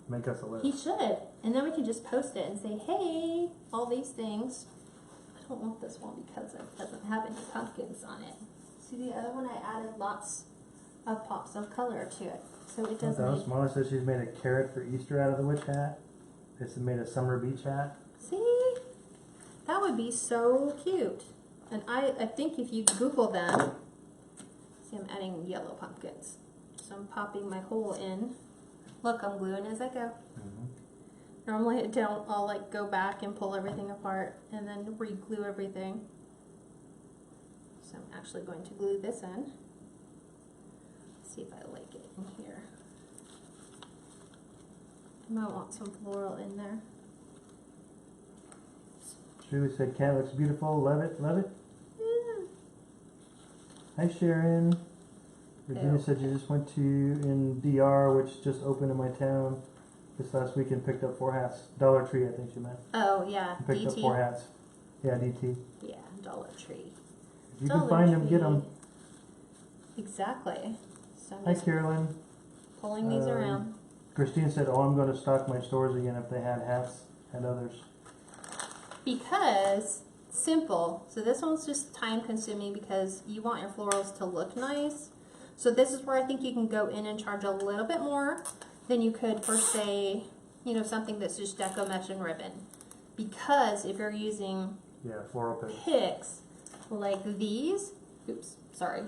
Speaker 2: Make us a list.
Speaker 1: He should. And then we can just post it and say, hey, all these things. I don't want this one because it doesn't have any pumpkins on it. See, the other one I added lots of pops of color to it. So it doesn't.
Speaker 2: Dallas Mona says she's made a carrot for Easter out of the witch hat. It's made a summer beach hat.
Speaker 1: See? That would be so cute. And I think if you Google them, see, I'm adding yellow pumpkins. So I'm popping my hole in. Look, I'm gluing as I go. Normally I don't. I'll like go back and pull everything apart and then re-glue everything. So I'm actually going to glue this in. See if I like it in here. I might want some floral in there.
Speaker 2: Julie said, cat looks beautiful. Love it. Love it.
Speaker 1: Yeah.
Speaker 2: Hi, Sharon. Virginia
Speaker 1: Ew.
Speaker 2: said you just went to in DR, which just opened in my town this last week, and picked up 4 hats. Dollar Tree, I think she meant.
Speaker 1: Oh yeah,
Speaker 2: Picked up 4 hats. Yeah, DT.
Speaker 1: Yeah, Dollar Tree.
Speaker 2: If you
Speaker 1: Dollar
Speaker 2: can find them, get
Speaker 1: Tree.
Speaker 2: them.
Speaker 1: Exactly. So I'm
Speaker 2: Hi,
Speaker 1: just
Speaker 2: Carolyn.
Speaker 1: pulling these around.
Speaker 2: Christine said, oh, I'm going to stock my stores again if they had hats and others.
Speaker 1: Because, simple. So this one's just time consuming because you want your florals to look nice. So this is where I think you can go in and charge a little bit more than you could for, say, you know, something that's just deco mesh and ribbon. Because if you're using
Speaker 2: floral picks.
Speaker 1: picks like these, oops, sorry.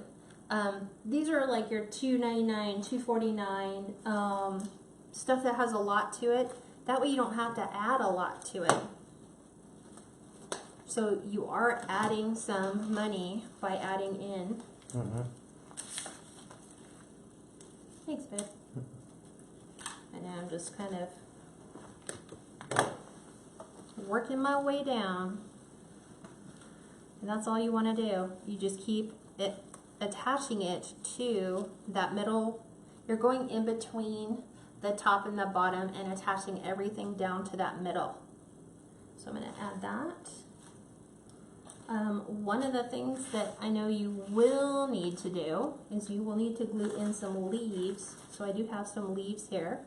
Speaker 1: These are like your $2.99, $2.49, stuff that has a lot to it. That way you don't have to add a lot to it. So you are adding some money by adding in Thanks, babe. And now I'm just kind of working my way down. And that's all you want to do. You just keep it attaching it to that middle. You're going in between the top and the bottom and attaching everything down to that middle. So I'm going to add that. One of the things that I know you will need to do is you will need to glue in some leaves. So I do have some leaves here.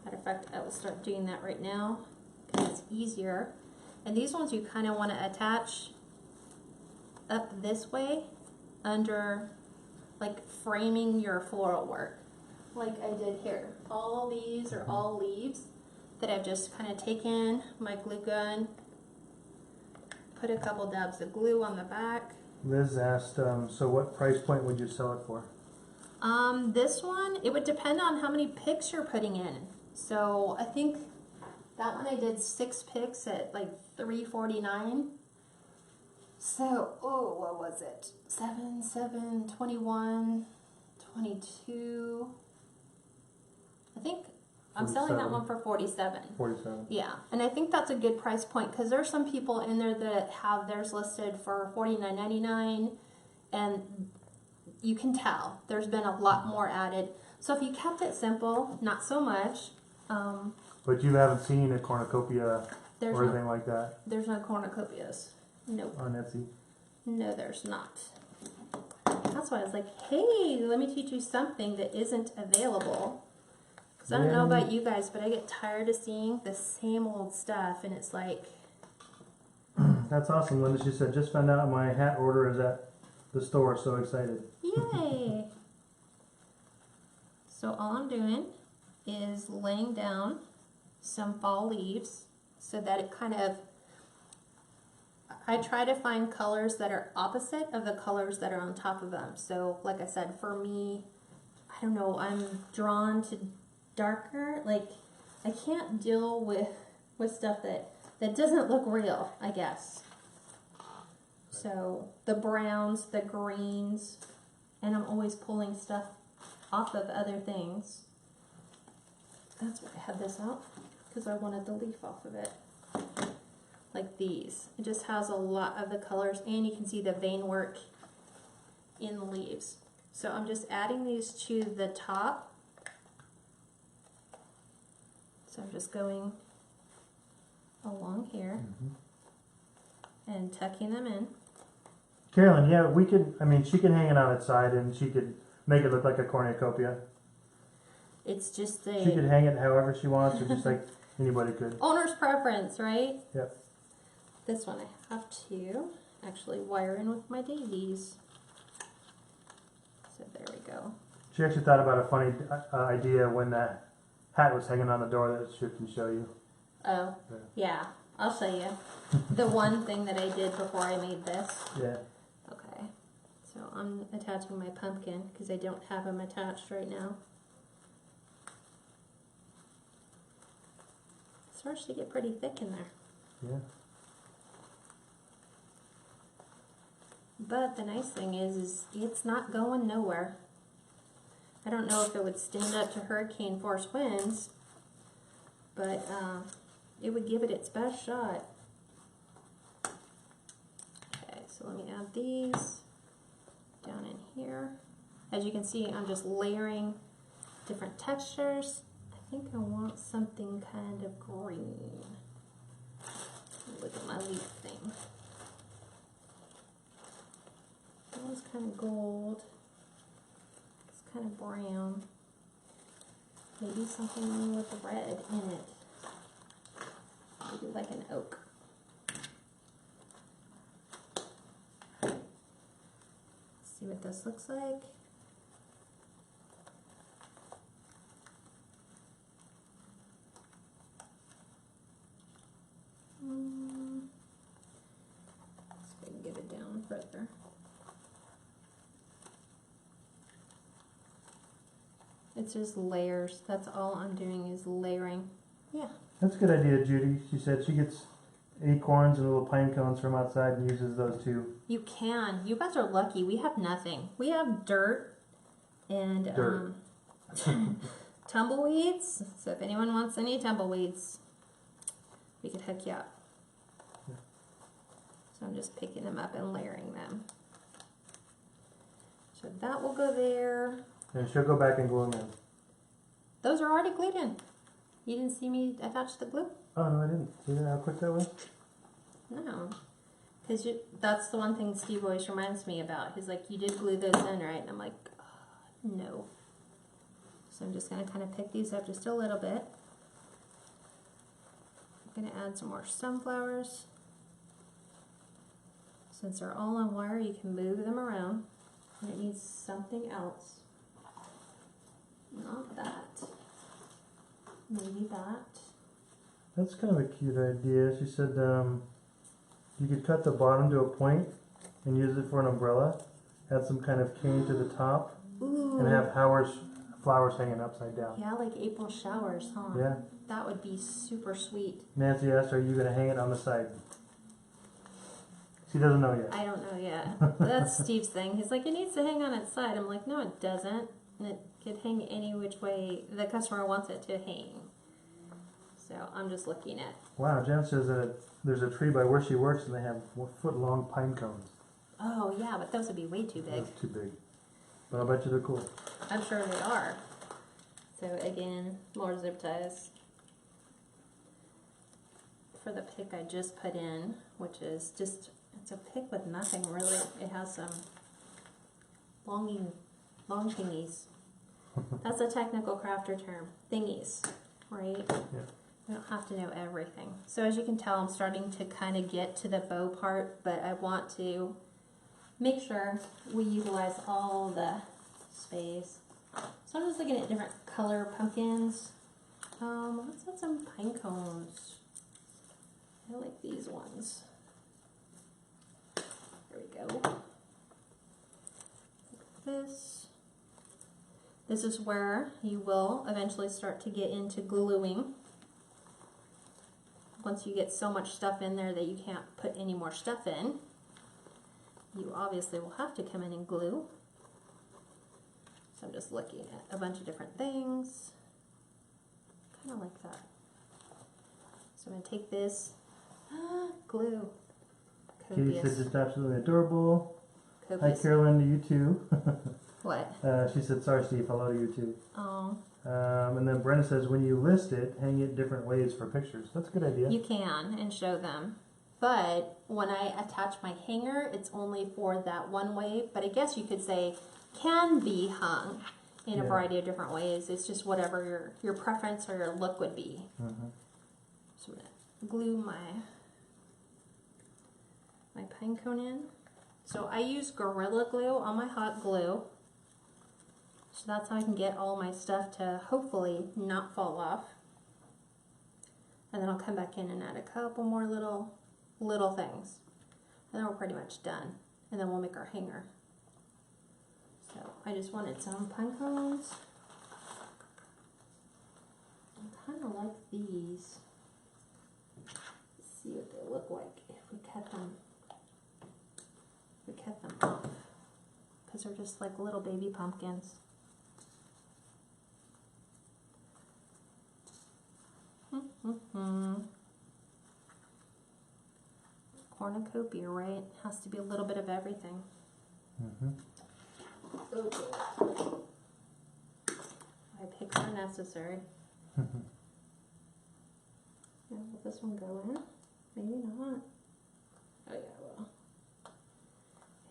Speaker 1: Matter of fact, I will start doing that right now because it's easier. And these ones you kind of want to attach up this way under, like, framing your floral work, like I did here. All these are all leaves that I've just kind of taken my glue gun, put a couple dabs of glue on the back.
Speaker 2: Liz asked, so what price point would you sell it for?
Speaker 1: This one, it would depend on how many picks you're putting in. So I think that one I did 6 picks at like $3.49. So, oh, what was it? 7, 21, 22. I think I'm selling that one for 47.
Speaker 2: 47.
Speaker 1: Yeah, and I think that's a good price point because there's some people in there that have theirs listed for $49.99, and you can tell there's been a lot more added. So if you kept it simple, not so much.
Speaker 2: But you haven't seen a cornucopia or anything like that?
Speaker 1: There's no cornucopias. Nope.
Speaker 2: On Etsy?
Speaker 1: No, there's not. That's why I was like, hey, let me teach you something that isn't available. Because I don't know about you guys, but I get tired of seeing the same old stuff, and it's like...
Speaker 2: That's awesome, Linda. She said, just found out my hat order is at the store, so excited.
Speaker 1: Yay! So all I'm doing is laying down some fall leaves so that it kind of... I try to find colors that are opposite of the colors that are on top of them. So, like I said, for me, I don't know, I'm drawn to darker. Like, I can't deal with stuff that doesn't look real, I guess. So, the browns, the greens, and I'm always pulling stuff off of other things. That's why I had this out, because I wanted the leaf off of it. Like these. It just has a lot of the colors, and you can see the vein work in the leaves. So I'm just adding these to the top. So I'm just going along here and tucking them in.
Speaker 2: Carolyn, yeah, we could, I mean, she can hang it on its side and she could make it look like a cornucopia.
Speaker 1: It's just
Speaker 2: She could hang it however she wants, or just like anybody could.
Speaker 1: owner's preference, right?
Speaker 2: Yep.
Speaker 1: This one I have to actually wire in with my daisies. So there we go.
Speaker 2: She actually thought about a funny idea when that hat was hanging on the door that she can show you.
Speaker 1: Oh, yeah. I'll show you. The one thing that I did before I made this.
Speaker 2: Yeah.
Speaker 1: Okay. So I'm attaching my pumpkin because I don't have them attached right now. It starts to get pretty thick in there.
Speaker 2: Yeah.
Speaker 1: But the nice thing is it's not going nowhere. I don't know if it would stand up to hurricane force winds, but it would give it its best shot. Okay, so let me add these down in here. As you can see, I'm just layering different textures. I think I want something kind of green. Look at my leaf thing. That one's kind of gold. It's kind of brown. Maybe something with red in it. Maybe like an oak. See what this looks like. Let's see if I can get it down further. It's just layers. That's all I'm doing is layering. Yeah.
Speaker 2: That's a good idea, Judy. She said she gets acorns and little pine cones from outside and uses those too.
Speaker 1: You can. You guys are lucky. We have nothing. We have dirt and
Speaker 2: Dirt.
Speaker 1: tumbleweeds. So if anyone wants any tumbleweeds, we could hook you up.
Speaker 2: Yeah.
Speaker 1: So I'm just picking them up and layering them. So that will go there.
Speaker 2: And she'll go back and glue them in.
Speaker 1: Those are already glued in. You didn't see me attach the glue?
Speaker 2: Oh, no, I didn't. See how quick that was?
Speaker 1: No. Because that's the one thing Steve always reminds me about. He's like, you did glue those in, right? And I'm like, oh, no. So I'm just going to kind of pick these up just a little bit. I'm going to add some more sunflowers. Since they're all on wire, you can move them around. And it needs something else. Not that. Maybe that.
Speaker 2: That's kind of a cute idea. She said you could cut the bottom to a point and use it for an umbrella. Add some kind of cane to the top.
Speaker 1: Ooh.
Speaker 2: And have flowers hanging upside down.
Speaker 1: Yeah, like April showers, huh?
Speaker 2: Yeah.
Speaker 1: That would be super sweet.
Speaker 2: Nancy asked, are you going to hang it on the side? She doesn't know yet.
Speaker 1: I don't know yet. That's Steve's thing. He's like, it needs to hang on its side. I'm like, no, it doesn't. And it could hang any which way the customer wants it to hang. So I'm just looking at.
Speaker 2: Wow, Jen says that there's a tree by where she works and they have 1-foot-long pine cones.
Speaker 1: Oh yeah, but those would be way too big.
Speaker 2: That's too big. But I'll bet you they're cool.
Speaker 1: I'm sure they are. So again, more zip ties. For the pick I just put in, which is just, it's a pick with nothing really. It has some long thingies. That's a technical crafter term. Thingies, right?
Speaker 2: Yeah.
Speaker 1: You don't have to know everything. So as you can tell, I'm starting to kind of get to the bow part, but I want to make sure we utilize all the space. So I'm just looking at different color pumpkins. Let's add some pine cones. I like these ones. There we go. This is where you will eventually start to get into gluing. Once you get so much stuff in there that you can't put any more stuff in, you obviously will have to come in and glue. So I'm just looking at a bunch of different things. Kind of like that. So I'm going to take this, glue.
Speaker 2: Katie said just absolutely adorable.
Speaker 1: Copious.
Speaker 2: Hi Carolyn, to you too.
Speaker 1: What?
Speaker 2: She said, sorry Steve, hello to you too.
Speaker 1: Oh.
Speaker 2: And then Brenda says, when you list it, hang it different ways for pictures. That's a good idea.
Speaker 1: You can and show them. But when I attach my hanger, it's only for that one way. But I guess you could say can be hung in a variety of different ways. It's just whatever your preference or your look would be.
Speaker 2: Mm-hmm.
Speaker 1: So I'm going to glue my pine cone in. So I use Gorilla Glue on my hot glue. So that's how I can get all my stuff to hopefully not fall off. And then I'll come back in and add a couple more little things. And then we're pretty much done. And then we'll make our hanger. So I just wanted some pine cones. I kind of like these. Let's see what they look like if we cut them. We cut them off. Because they're just like little baby pumpkins. Cornucopia, right? Has to be a little bit of everything. Okay. My picks are necessary. Yeah, will this one go in? Maybe not. Oh yeah, well.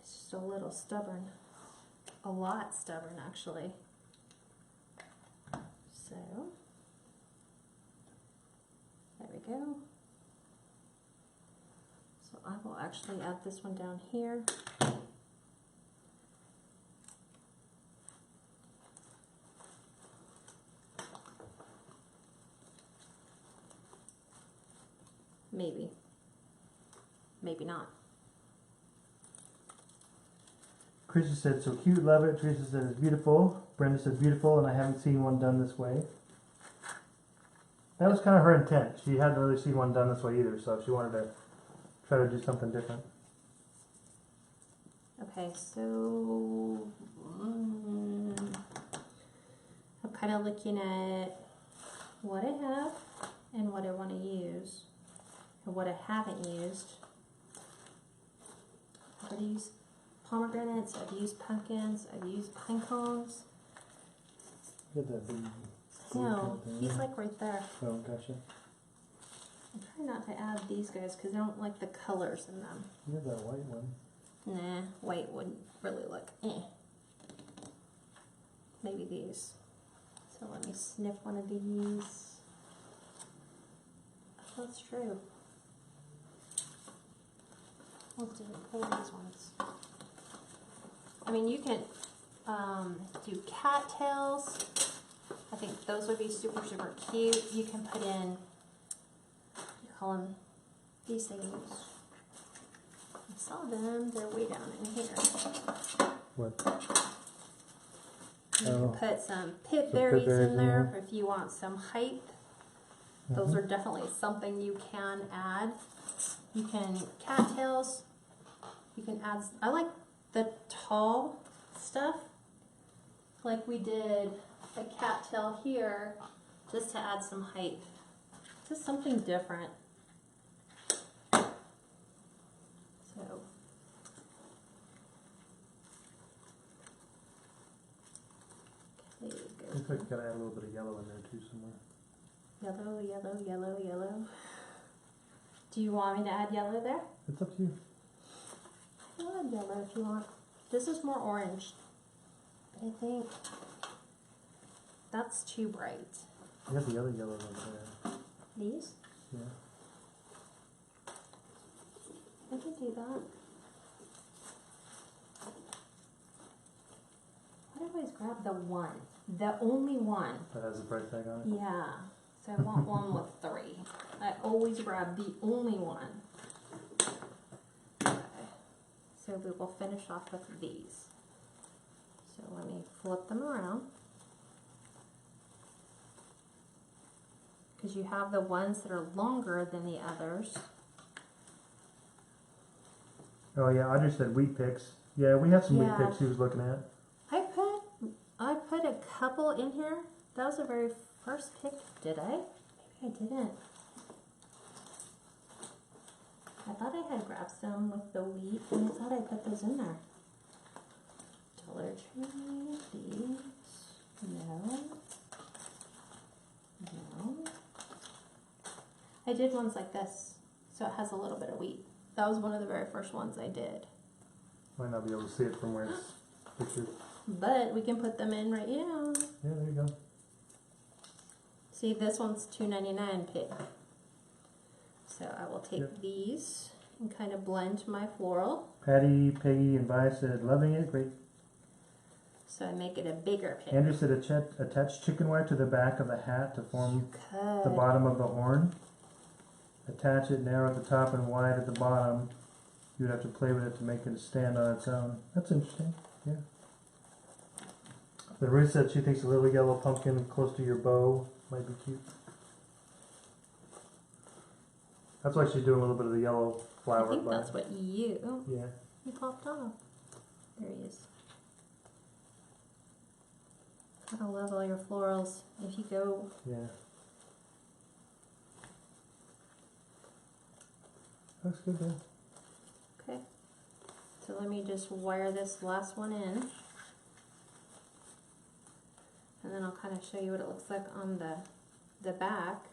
Speaker 1: It's just a little stubborn. A lot stubborn, actually. So, there we go. So I will actually add this one down here. Maybe. Maybe not.
Speaker 2: Chrissy said, so cute, love it. Teresa said, it's beautiful. Brenda said, beautiful, and I haven't seen one done this way. That was kind of her intent. She hadn't really seen one done this way either, so she wanted to try to do something different.
Speaker 1: Okay, so I'm kind of looking at what I have and what I want to use and what I haven't used. I've used pomegranates, I've used pumpkins, I've used pine cones.
Speaker 2: Look at that big.
Speaker 1: No, he's like right there.
Speaker 2: Oh, gotcha.
Speaker 1: I'm trying not to add these guys because I don't like the colors in them.
Speaker 2: You have that white one.
Speaker 1: Nah, white wouldn't really look Maybe these. So let me sniff one of these. Oh, that's true. Let's pull these ones. I mean, you can do cattails. I think those would be super, super cute. You can put in, you call them these things. I saw them, they're way down in here.
Speaker 2: What?
Speaker 1: You can put some pip berries in there if you want some height. Those are definitely something you can add. You can cattails. You can add, I like the tall stuff. Like we did a cattail here just to add some height. Just something different. So there you go.
Speaker 2: Looks like you gotta add a little bit of yellow in there too somewhere.
Speaker 1: Yellow, yellow, yellow, yellow. Do you want me to add yellow there?
Speaker 2: It's up to you.
Speaker 1: I'll add yellow if you want. This is more orange. But I think that's too bright.
Speaker 2: You have the other yellows over there.
Speaker 1: These?
Speaker 2: Yeah.
Speaker 1: I can do that. I always grab the one. The only one.
Speaker 2: That has a bright tag on it?
Speaker 1: Yeah. So I want one with 3. I always grab the only one. Okay. So we will finish off with these. So let me flip them around. Because you have the ones that are longer than the others.
Speaker 2: Oh yeah, Audrey said wheat picks. Yeah, we have some
Speaker 1: Yeah.
Speaker 2: wheat picks she was looking at.
Speaker 1: I put a couple in here. That was the very first pick. Did I? Maybe I didn't. I thought I had grabbed some with the wheat, and I thought I put those in there. Dollar Tree, these. No. No. I did ones like this, so it has a little bit of wheat. That was one of the very first ones I did.
Speaker 2: Might not be able to see it from where it's pictured.
Speaker 1: But we can put them in right now.
Speaker 2: Yeah, there you go.
Speaker 1: See, this one's $2.99 pick. So I will take
Speaker 2: Yep.
Speaker 1: these and kind of blend my floral.
Speaker 2: Patty, Peggy, and Vi said loving it. Great.
Speaker 1: So I make it a bigger pick.
Speaker 2: Andrew said attach chicken wire to the back of the hat to form the bottom of the horn. Attach it narrow at the top and wide at the bottom. You would have to play with it to make it stand on its own. That's interesting. Yeah. But Ruth said she thinks a little yellow pumpkin close to your bow might be cute. That's why she's doing a little bit of the yellow flower.
Speaker 1: I think that's what you popped off. There he is. I love all your florals. If you go,
Speaker 2: Yeah. Looks good there.
Speaker 1: okay. So let me just wire this last one in. And then I'll kind of show you what it looks like on the back.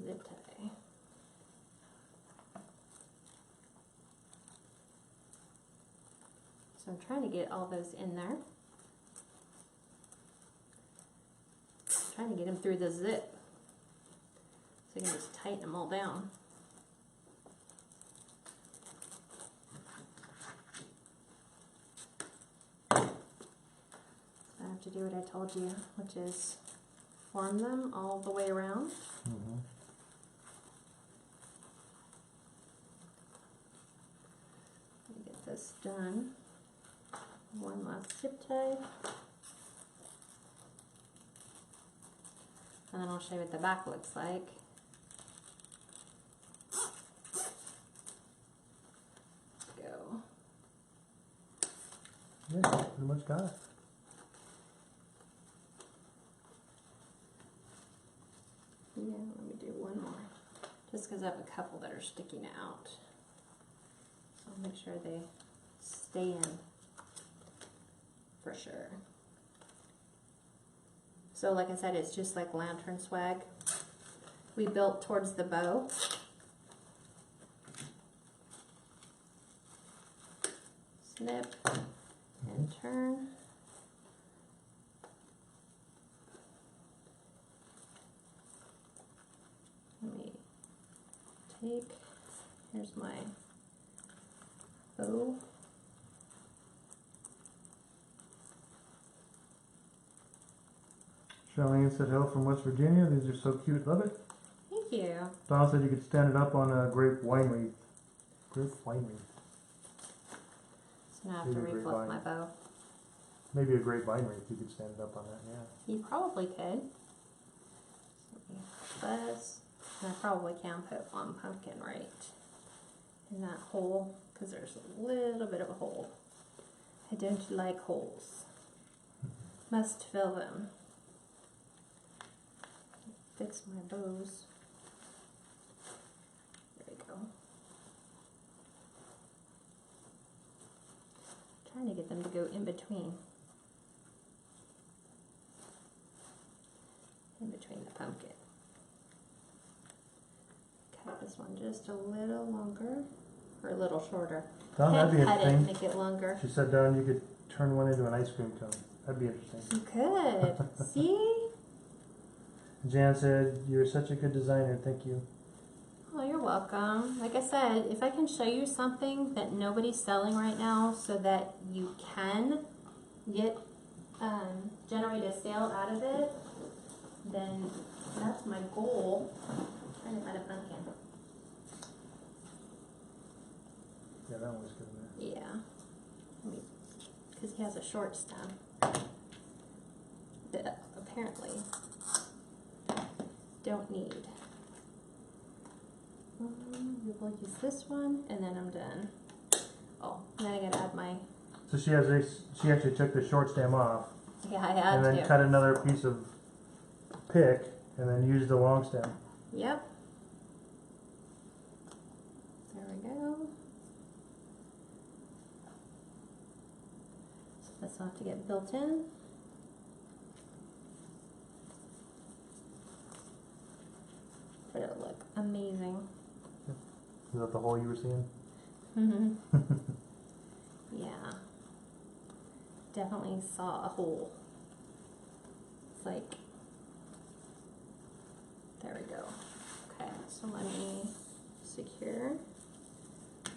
Speaker 1: Zip tie. So I'm trying to get all those in there. Trying to get them through the zip. So you can just tighten them all down. I have to do what I told you, which is form them all the way around.
Speaker 2: Mm-hmm.
Speaker 1: Let me get this done. One last zip tie. And then I'll show you what the back looks like. Go.
Speaker 2: Yeah, pretty much got it.
Speaker 1: Yeah, let me do one more. Just because I have a couple that are sticking out. So I'll make sure they stay in for sure. So like I said, it's just like lantern swag. We built towards the bow. Snip and turn. Let me take, here's my bow.
Speaker 2: Charlene said, hello from West Virginia. These are so cute. Love it.
Speaker 1: Thank you.
Speaker 2: Don said you could stand it up on a grape wine wreath. Grape wine wreath.
Speaker 1: So now I have to
Speaker 2: Maybe a
Speaker 1: reflip my
Speaker 2: grapevine.
Speaker 1: bow.
Speaker 2: Maybe a grape wine wreath. You could stand it up on that, yeah.
Speaker 1: You probably could. Buzz. And I probably can put one pumpkin right in that hole because there's a little bit of a hole. I don't like holes. Must fill them. Fix my bows. There we go. Trying to get them to go in between. In between the pumpkin. Cut this one just a little longer, or a little shorter.
Speaker 2: Don, that'd be
Speaker 1: Cut it,
Speaker 2: interesting.
Speaker 1: make it longer.
Speaker 2: She said, Don, you could turn one into an ice cream cone. That'd be interesting.
Speaker 1: You could. See?
Speaker 2: Jan said, you're such a good designer. Thank you.
Speaker 1: Oh, you're welcome. Like I said, if I can show you something that nobody's selling right now so that you can get, generate a sale out of it, then that's my goal. I'm trying to find a pumpkin.
Speaker 2: Yeah, that one was good. Man.
Speaker 1: Yeah. Because he has a short stem that apparently don't need. We will use this one, and then I'm done. Oh, and then I gotta add my.
Speaker 2: So she has this. She actually took the short stem off,
Speaker 1: Yeah, I had
Speaker 2: and then
Speaker 1: to.
Speaker 2: cut another piece of pick, and then used the long stem.
Speaker 1: Yep. There we go. So this will have to get built in. But it'll look amazing.
Speaker 2: Is that the hole you were seeing?
Speaker 1: Mm-hmm. Yeah. Definitely saw a hole. It's like, there we go. Okay, so let me secure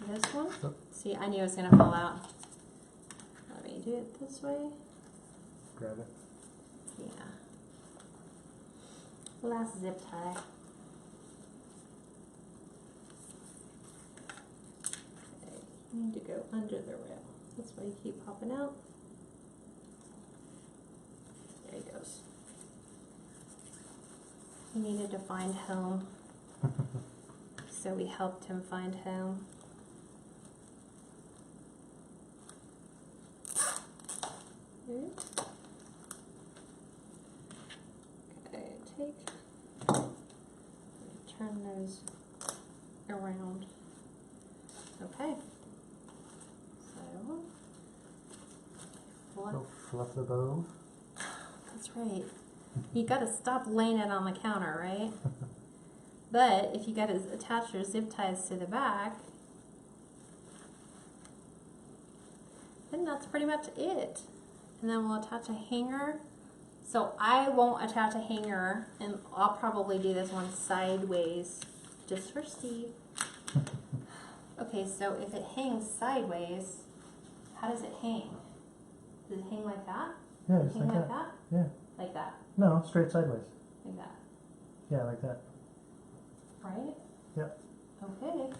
Speaker 1: this one.
Speaker 2: Oh.
Speaker 1: See, I knew it was gonna fall out. Let me do it this way.
Speaker 2: Grab it.
Speaker 1: Yeah. Last zip tie. Okay, you need to go under the rail. That's why you keep popping out. There he goes. He needed to find home. So we helped him find home. Okay, turn those around. Okay. So,
Speaker 2: So fluff the bow.
Speaker 1: that's right. You gotta stop laying it on the counter, right? But if you gotta attach your zip ties to the back, then that's pretty much it. And then we'll attach a hanger. So I won't attach a hanger, and I'll probably do this one sideways, just for Steve. Okay, so if it hangs sideways, how does it hang? Does it hang like that?
Speaker 2: Yeah, just
Speaker 1: Hang
Speaker 2: like
Speaker 1: like
Speaker 2: that.
Speaker 1: that?
Speaker 2: Yeah.
Speaker 1: Like that?
Speaker 2: No, straight sideways.
Speaker 1: Like that?
Speaker 2: Yeah, like that.
Speaker 1: Right?
Speaker 2: Yep.
Speaker 1: Okay.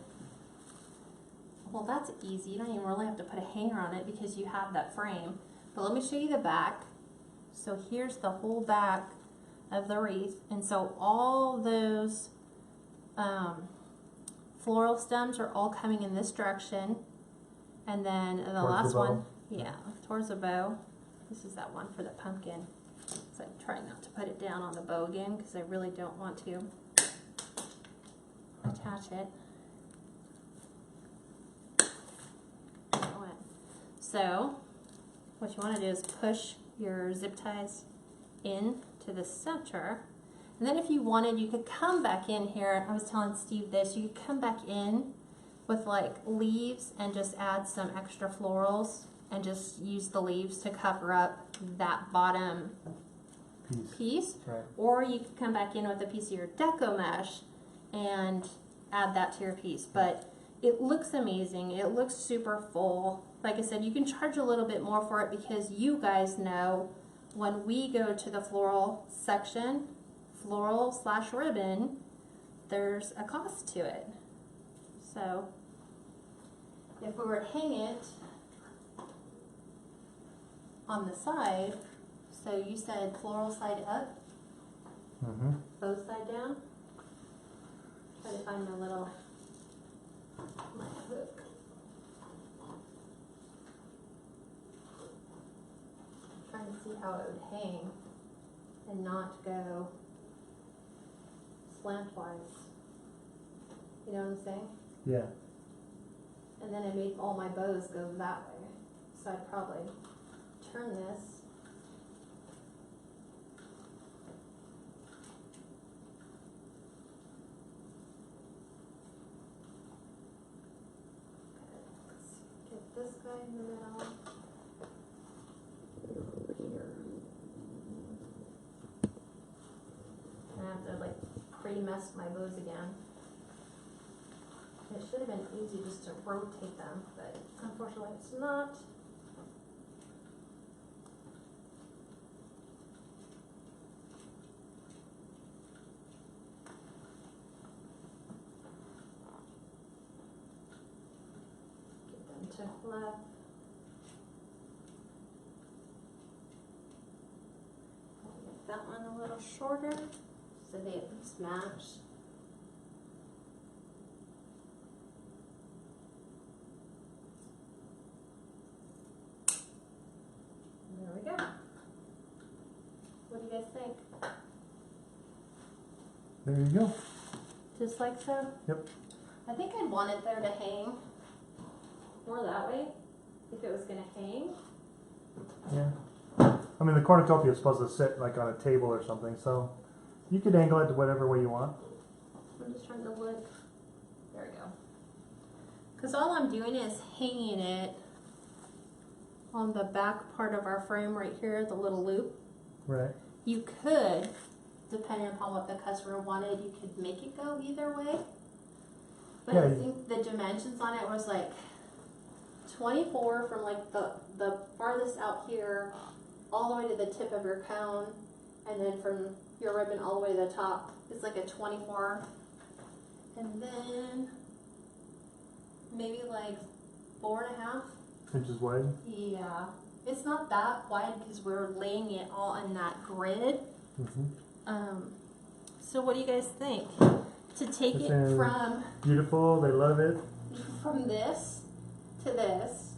Speaker 1: Well, that's easy. You don't even really have to put a hanger on it because you have that frame. But let me show you the back. So here's the whole back of the wreath. And so all those floral stems are all coming in this direction. And then the
Speaker 2: Towards
Speaker 1: last
Speaker 2: the bow.
Speaker 1: one, yeah, towards the bow. This is that one for the pumpkin. So I'm trying not to put it down on the bow again because I really don't want to attach it. So what you want to do is push your zip ties in to the center. And then if you wanted, you could come back in here. I was telling Steve this, you could come back in with like leaves and just add some extra florals and just use the leaves to cover up that bottom piece.
Speaker 2: Right.
Speaker 1: Or you could come back in with a piece of your Deco mesh and add that to your piece. But it looks amazing. It looks super full. Like I said, you can charge a little bit more for it because you guys know when we go to the floral section, floral/ribbon, there's a cost to it. So if we were to hang it on the side, so you said floral side up, both side down. Try to find my little hook. Trying to see how it would hang and not go slantwise. You know what I'm saying?
Speaker 2: Yeah.
Speaker 1: And then I made all my bows go that way. So I'd probably turn this. Let's get this guy in the middle. I have to like pre-mess my bows again. It should have been easy just to rotate them, but unfortunately it's not. Get them to flap. Make that one a little shorter so they at least match. There we go. What do you guys think?
Speaker 2: There you go.
Speaker 1: Just like so?
Speaker 2: Yep.
Speaker 1: I think I'd want it there to hang more that way if it was going to hang.
Speaker 2: Yeah. I mean, the cornucopia is supposed to sit like on a table or something, so you could angle it to whatever way you want.
Speaker 1: I'm just trying to look. There we go. Because all I'm doing is hanging it on the back part of our frame right here, the little loop.
Speaker 2: Right.
Speaker 1: You could, depending upon what the customer wanted, you could make it go either way. But
Speaker 2: Yeah,
Speaker 1: I think the dimensions on it was like 24 from like the farthest out here all the way to the tip of your cone, and then from your ribbon all the way to the top. It's like a 24. And then maybe like 4.5
Speaker 2: inches wide.
Speaker 1: Yeah, it's not that wide because we're laying it all in that grid. So what do you guys think? To take it from
Speaker 2: beautiful, they love it.
Speaker 1: From this to this.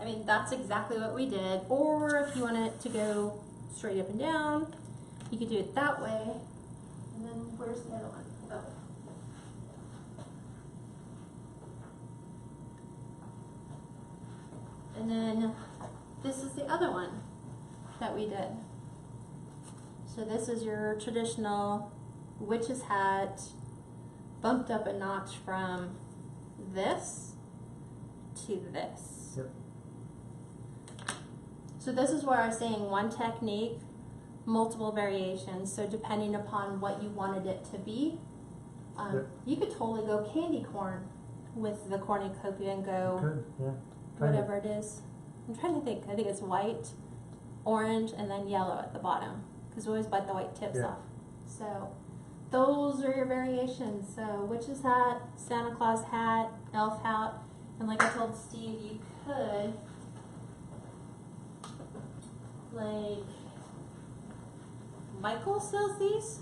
Speaker 1: I mean, that's exactly what we did. Or if you want it to go straight up and down, you could do it that way. And then where's the other one? Oh. And then this is the other one that we did. So this is your traditional witch's hat, bumped up a notch from this to this.
Speaker 2: Yep.
Speaker 1: So this is where I was saying one technique, multiple variations. So depending upon what you wanted it to be, you could totally go candy corn with the cornucopia and go
Speaker 2: Good, yeah.
Speaker 1: whatever it is. I'm trying to think. I think it's white, orange, and then yellow at the bottom because we always bite the white tips off. So those are your variations. So witch's hat, Santa Claus hat, elf hat, and like I told Steve, you could like Michael sells these,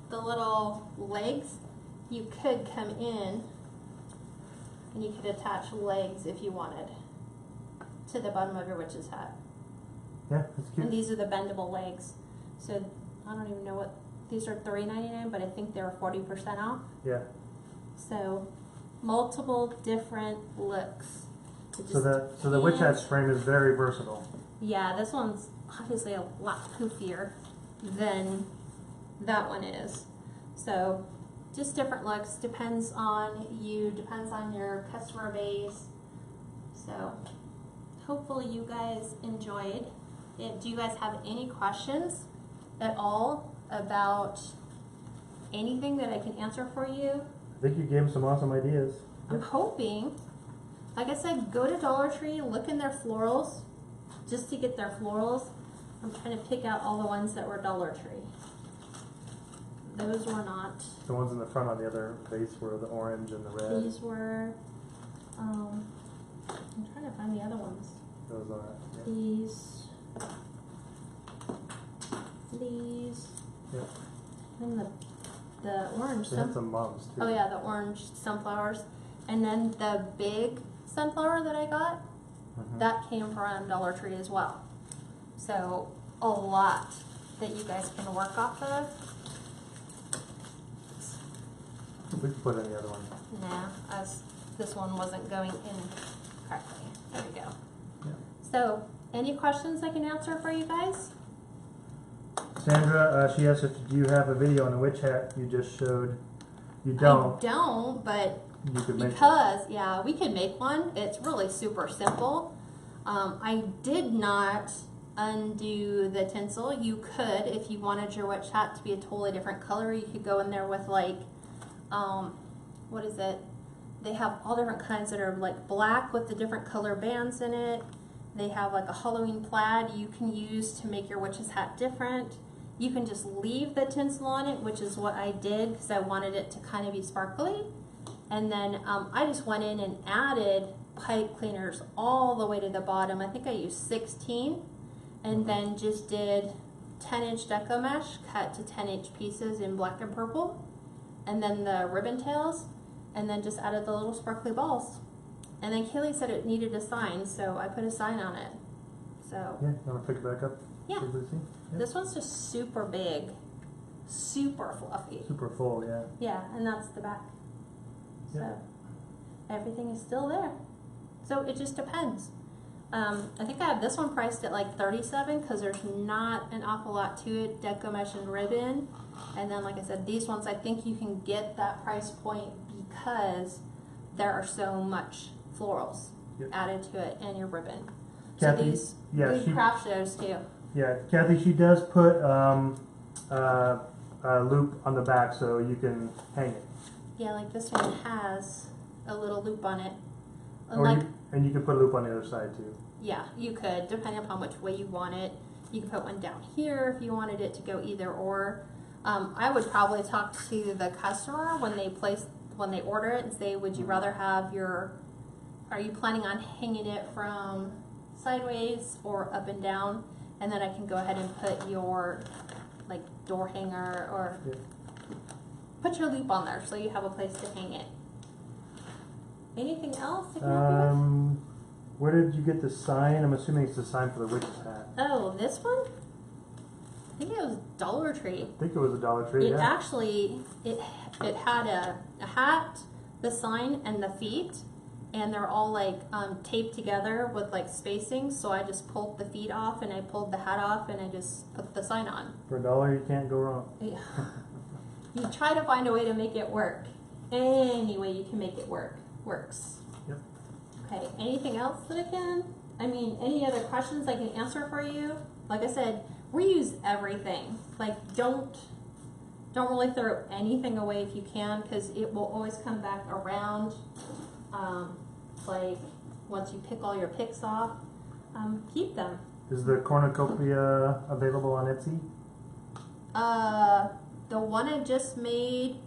Speaker 1: the little legs. You could come in and you could attach legs if you wanted to the bottom of your witch's hat.
Speaker 2: Yeah, that's cute.
Speaker 1: And these are the bendable legs. So I don't even know what, these are $3.99, but I think they were 40% off.
Speaker 2: Yeah.
Speaker 1: So multiple different looks.
Speaker 2: So the witch hat frame is very versatile.
Speaker 1: Yeah, this one's obviously a lot poofier than that one is. So just different looks, depends on you, depends on your customer base. So hopefully you guys enjoyed it. Do you guys have any questions at all about anything that I can answer for you?
Speaker 2: I think you gave them some awesome ideas.
Speaker 1: I'm hoping, like I said, go to Dollar Tree, look in their florals, just to get their florals. I'm trying to pick out all the ones that were Dollar Tree. Those were not.
Speaker 2: The ones in the front on the other base were the orange and the red.
Speaker 1: These were, I'm trying to find the other ones.
Speaker 2: Those are, yeah.
Speaker 1: These,
Speaker 2: Yeah.
Speaker 1: and the orange.
Speaker 2: They had some mums too.
Speaker 1: Oh yeah, the orange sunflowers. And then the big sunflower that I got, that came from Dollar Tree as well. So a lot that you guys can work off of.
Speaker 2: We could put in the other one.
Speaker 1: Nah, as this one wasn't going in correctly. There we go.
Speaker 2: Yeah.
Speaker 1: So, any questions I can answer for you guys?
Speaker 2: Sandra, she asked if do you have a video on the witch hat you just showed. You don't.
Speaker 1: I don't, but
Speaker 2: You could make
Speaker 1: because, yeah, we could make one. It's really super simple. I did not undo the tinsel. You could, if you wanted your witch hat to be a totally different color, you could go in there with like, what is it? They have all different kinds that are like black with the different color bands in it. They have like a Halloween plaid you can use to make your witch's hat different. You can just leave the tinsel on it, which is what I did because I wanted it to kind of be sparkly. And then I just went in and added pipe cleaners all the way to the bottom. I think I used 16, and then just did 10-inch Deco mesh cut to 10-inch pieces in black and purple, and then the ribbon tails, and then just added the little sparkly balls. And then Kaylee said it needed a sign, so I put a sign on it. So
Speaker 2: Yeah, you want to pick it back up?
Speaker 1: yeah,
Speaker 2: So we see? Yeah.
Speaker 1: this one's just super big, super fluffy.
Speaker 2: Super full, yeah.
Speaker 1: Yeah, and that's the back. So
Speaker 2: Yeah.
Speaker 1: everything is still there. So it just depends. I think I have this one priced at like $37 because there's not an awful lot to it. Deco mesh and ribbon. And then like I said, these ones I think you can get that price point because there are so much florals added to it and your ribbon.
Speaker 2: Kathy,
Speaker 1: so these
Speaker 2: yeah,
Speaker 1: we craft shows too.
Speaker 2: Yeah, Kathy, she does put a loop on the back so you can hang it.
Speaker 1: Yeah, like this one has a little loop on it.
Speaker 2: And you can put a loop on the other side too.
Speaker 1: Yeah, you could, depending upon which way you want it. You could put one down here if you wanted it to go either or. I would probably talk to the customer when they order it and say, would you rather have are you planning on hanging it from sideways or up and down? And then I can go ahead and put your like door hanger or put your loop on there so you have a place to hang it. Anything else I can help you with?
Speaker 2: Where did you get the sign? I'm assuming it's the sign for the witch's hat.
Speaker 1: Oh, this one? I think it was Dollar Tree.
Speaker 2: I think it was a Dollar Tree,
Speaker 1: It actually, it had a hat, the sign, and the feet, and they're all like taped together with like spacing, so I just pulled the feet off and I pulled the hat off and I just put the sign on.
Speaker 2: For $1, you can't go wrong.
Speaker 1: Yeah. You try to find a way to make it work. Any way you can make it work, works.
Speaker 2: Yep.
Speaker 1: Okay, anything else that any other questions I can answer for you? Like I said, reuse everything. Like don't really throw anything away if you can, because it will always come back around. Like once you pick all your picks off, keep them.
Speaker 2: Is the cornucopia available on Etsy?
Speaker 1: The one I just made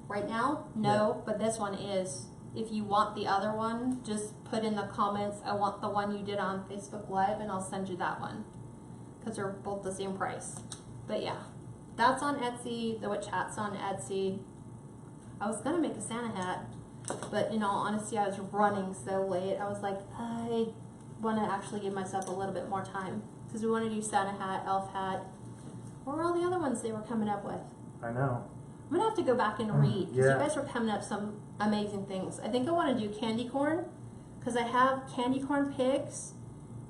Speaker 1: right now, no, but this one is. If you want the other one, just put in the comments, I want the one you did on Facebook Live, and I'll send you that one. Because they're both the same price. But yeah, that's on Etsy. The witch hat's on Etsy. I was gonna make a Santa hat, but in all honesty, I was running so late. I was like, I want to actually give myself a little bit more time because we want to do Santa hat, elf hat, or all the other ones they were coming up with.
Speaker 2: I know.
Speaker 1: I'm gonna have to go back and read because
Speaker 2: Yeah.
Speaker 1: you guys were coming up some amazing things. I think I want to do candy corn because I have candy corn pigs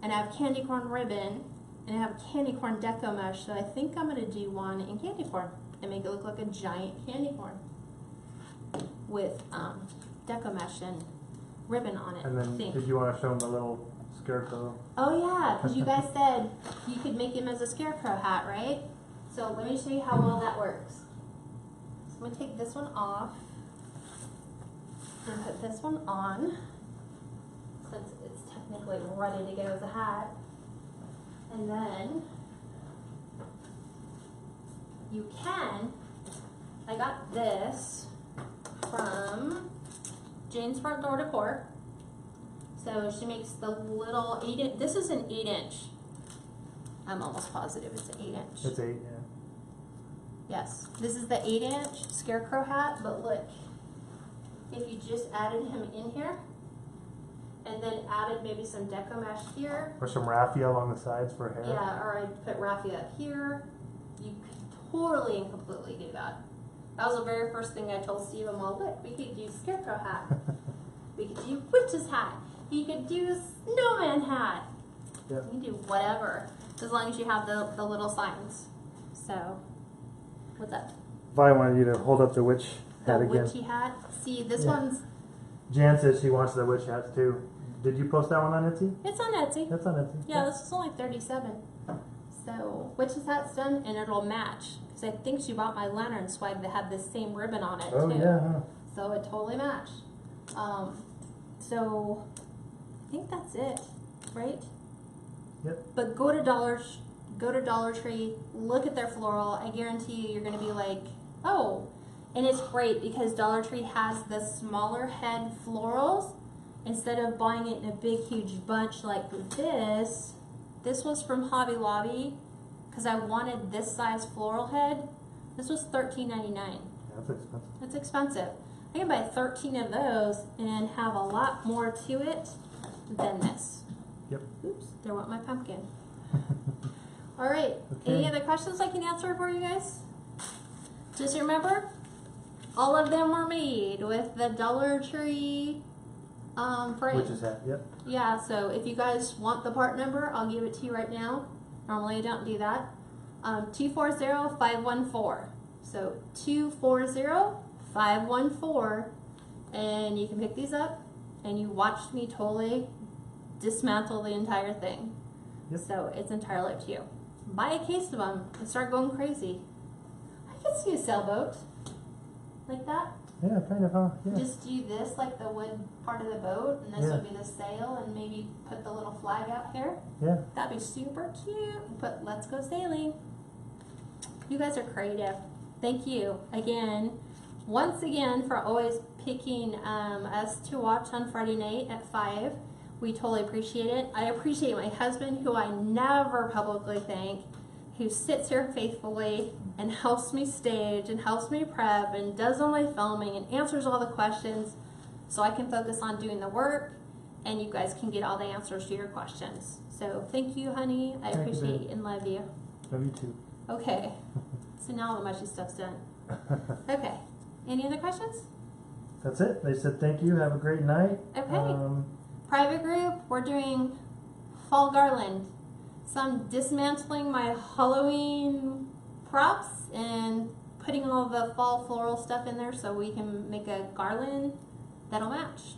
Speaker 1: and I have candy corn ribbon and I have candy corn deco mesh. So I think I'm gonna do one in candy corn and make it look like a giant candy corn with deco mesh and ribbon on it.
Speaker 2: And
Speaker 1: I
Speaker 2: then,
Speaker 1: think.
Speaker 2: did you want to show them the little scarecrow?
Speaker 1: Oh yeah, because you guys said you could make him as a scarecrow hat, right? So let me show you how well that works. So I'm gonna take this one off and put this one on, since it's technically ready to go as a hat. And then you can, I got this from Jane's Front Door Decor. So she makes the little 8-inch, this is an 8-inch. I'm almost positive it's an 8-inch.
Speaker 2: It's 8, yeah.
Speaker 1: Yes, this is the 8-inch scarecrow hat, but look, if you just added him in here, and then added maybe some deco mesh here,
Speaker 2: Or some raffia along the sides for hair.
Speaker 1: yeah, or I put raffia up here, you could totally and completely do that. That was the very first thing I told Steve. I'm all, look, we could do scarecrow hat, we could do witch's hat, you could do snowman hat,
Speaker 2: Yep.
Speaker 1: you can do whatever, as long as you have the little signs. So, what's that?
Speaker 2: Vi wanted you to hold up the witch
Speaker 1: The
Speaker 2: hat again.
Speaker 1: witchy hat. See, this
Speaker 2: Yeah.
Speaker 1: one's,
Speaker 2: Jan says she wants the witch hats too. Did you post that one on Etsy?
Speaker 1: it's on Etsy.
Speaker 2: That's on Etsy.
Speaker 1: Yeah, this is only 37. So, witch's hat's done, and it'll match. Because I think she bought my lantern swag that had this same ribbon on it,
Speaker 2: Oh
Speaker 1: too.
Speaker 2: yeah, huh?
Speaker 1: So, it totally matched. So, I think that's it, right?
Speaker 2: Yep.
Speaker 1: But go to Dollar Tree, look at their floral. I guarantee you, you're going to be like, oh. And it's great because Dollar Tree has the smaller head florals. Instead of buying it in a big, huge bunch like this, this was from Hobby Lobby because I wanted this size floral head. This was $13.99.
Speaker 2: Yeah, that's expensive.
Speaker 1: It's expensive. I can buy 13 of those and have a lot more to it than this.
Speaker 2: Yep.
Speaker 1: Oops, there went my pumpkin. All right,
Speaker 2: Okay.
Speaker 1: any other questions I can answer for you guys? Just remember, all of them were made with the Dollar Tree frame.
Speaker 2: Witch's hat, yep.
Speaker 1: Yeah, so if you guys want the part number, I'll give it to you right now. Normally I don't do that. 240514. So 240514, and you can pick these up, and you watched me totally dismantle the entire thing.
Speaker 2: Yep.
Speaker 1: So it's entirely up to you. Buy a case of them and start going crazy. I could see a sailboat like that.
Speaker 2: Yeah, kind of, huh? Yeah.
Speaker 1: Just do this like the wood part of the boat, and this
Speaker 2: Yeah.
Speaker 1: would be the sail, and maybe put the little flag out here.
Speaker 2: Yeah.
Speaker 1: That'd be super cute. And put "Let's go sailing." You guys are creative. Thank you again, once again, for always picking us to watch on Friday night at 5. We totally appreciate it. I appreciate my husband, who I never publicly thank, who sits here faithfully and helps me stage and helps me prep and does all my filming and answers all the questions so I can focus on doing the work and you guys can get all the answers to your questions. So thank you, honey. I
Speaker 2: Thank you,
Speaker 1: appreciate
Speaker 2: babe.
Speaker 1: and love you.
Speaker 2: Love you too.
Speaker 1: Okay. So now all the mushy stuff's done. Okay. Any other questions?
Speaker 2: That's it. They said thank you. Have a great night.
Speaker 1: Okay. Private group, we're doing fall garland. So I'm dismantling my Halloween props and putting all the fall floral stuff in there so we can make a garland that'll match.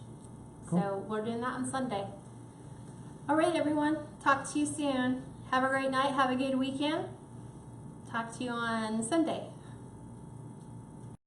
Speaker 2: Cool.
Speaker 1: So we're doing that on Sunday. All right, everyone. Talk to you soon. Have a great night. Have a good weekend. Talk to you on Sunday.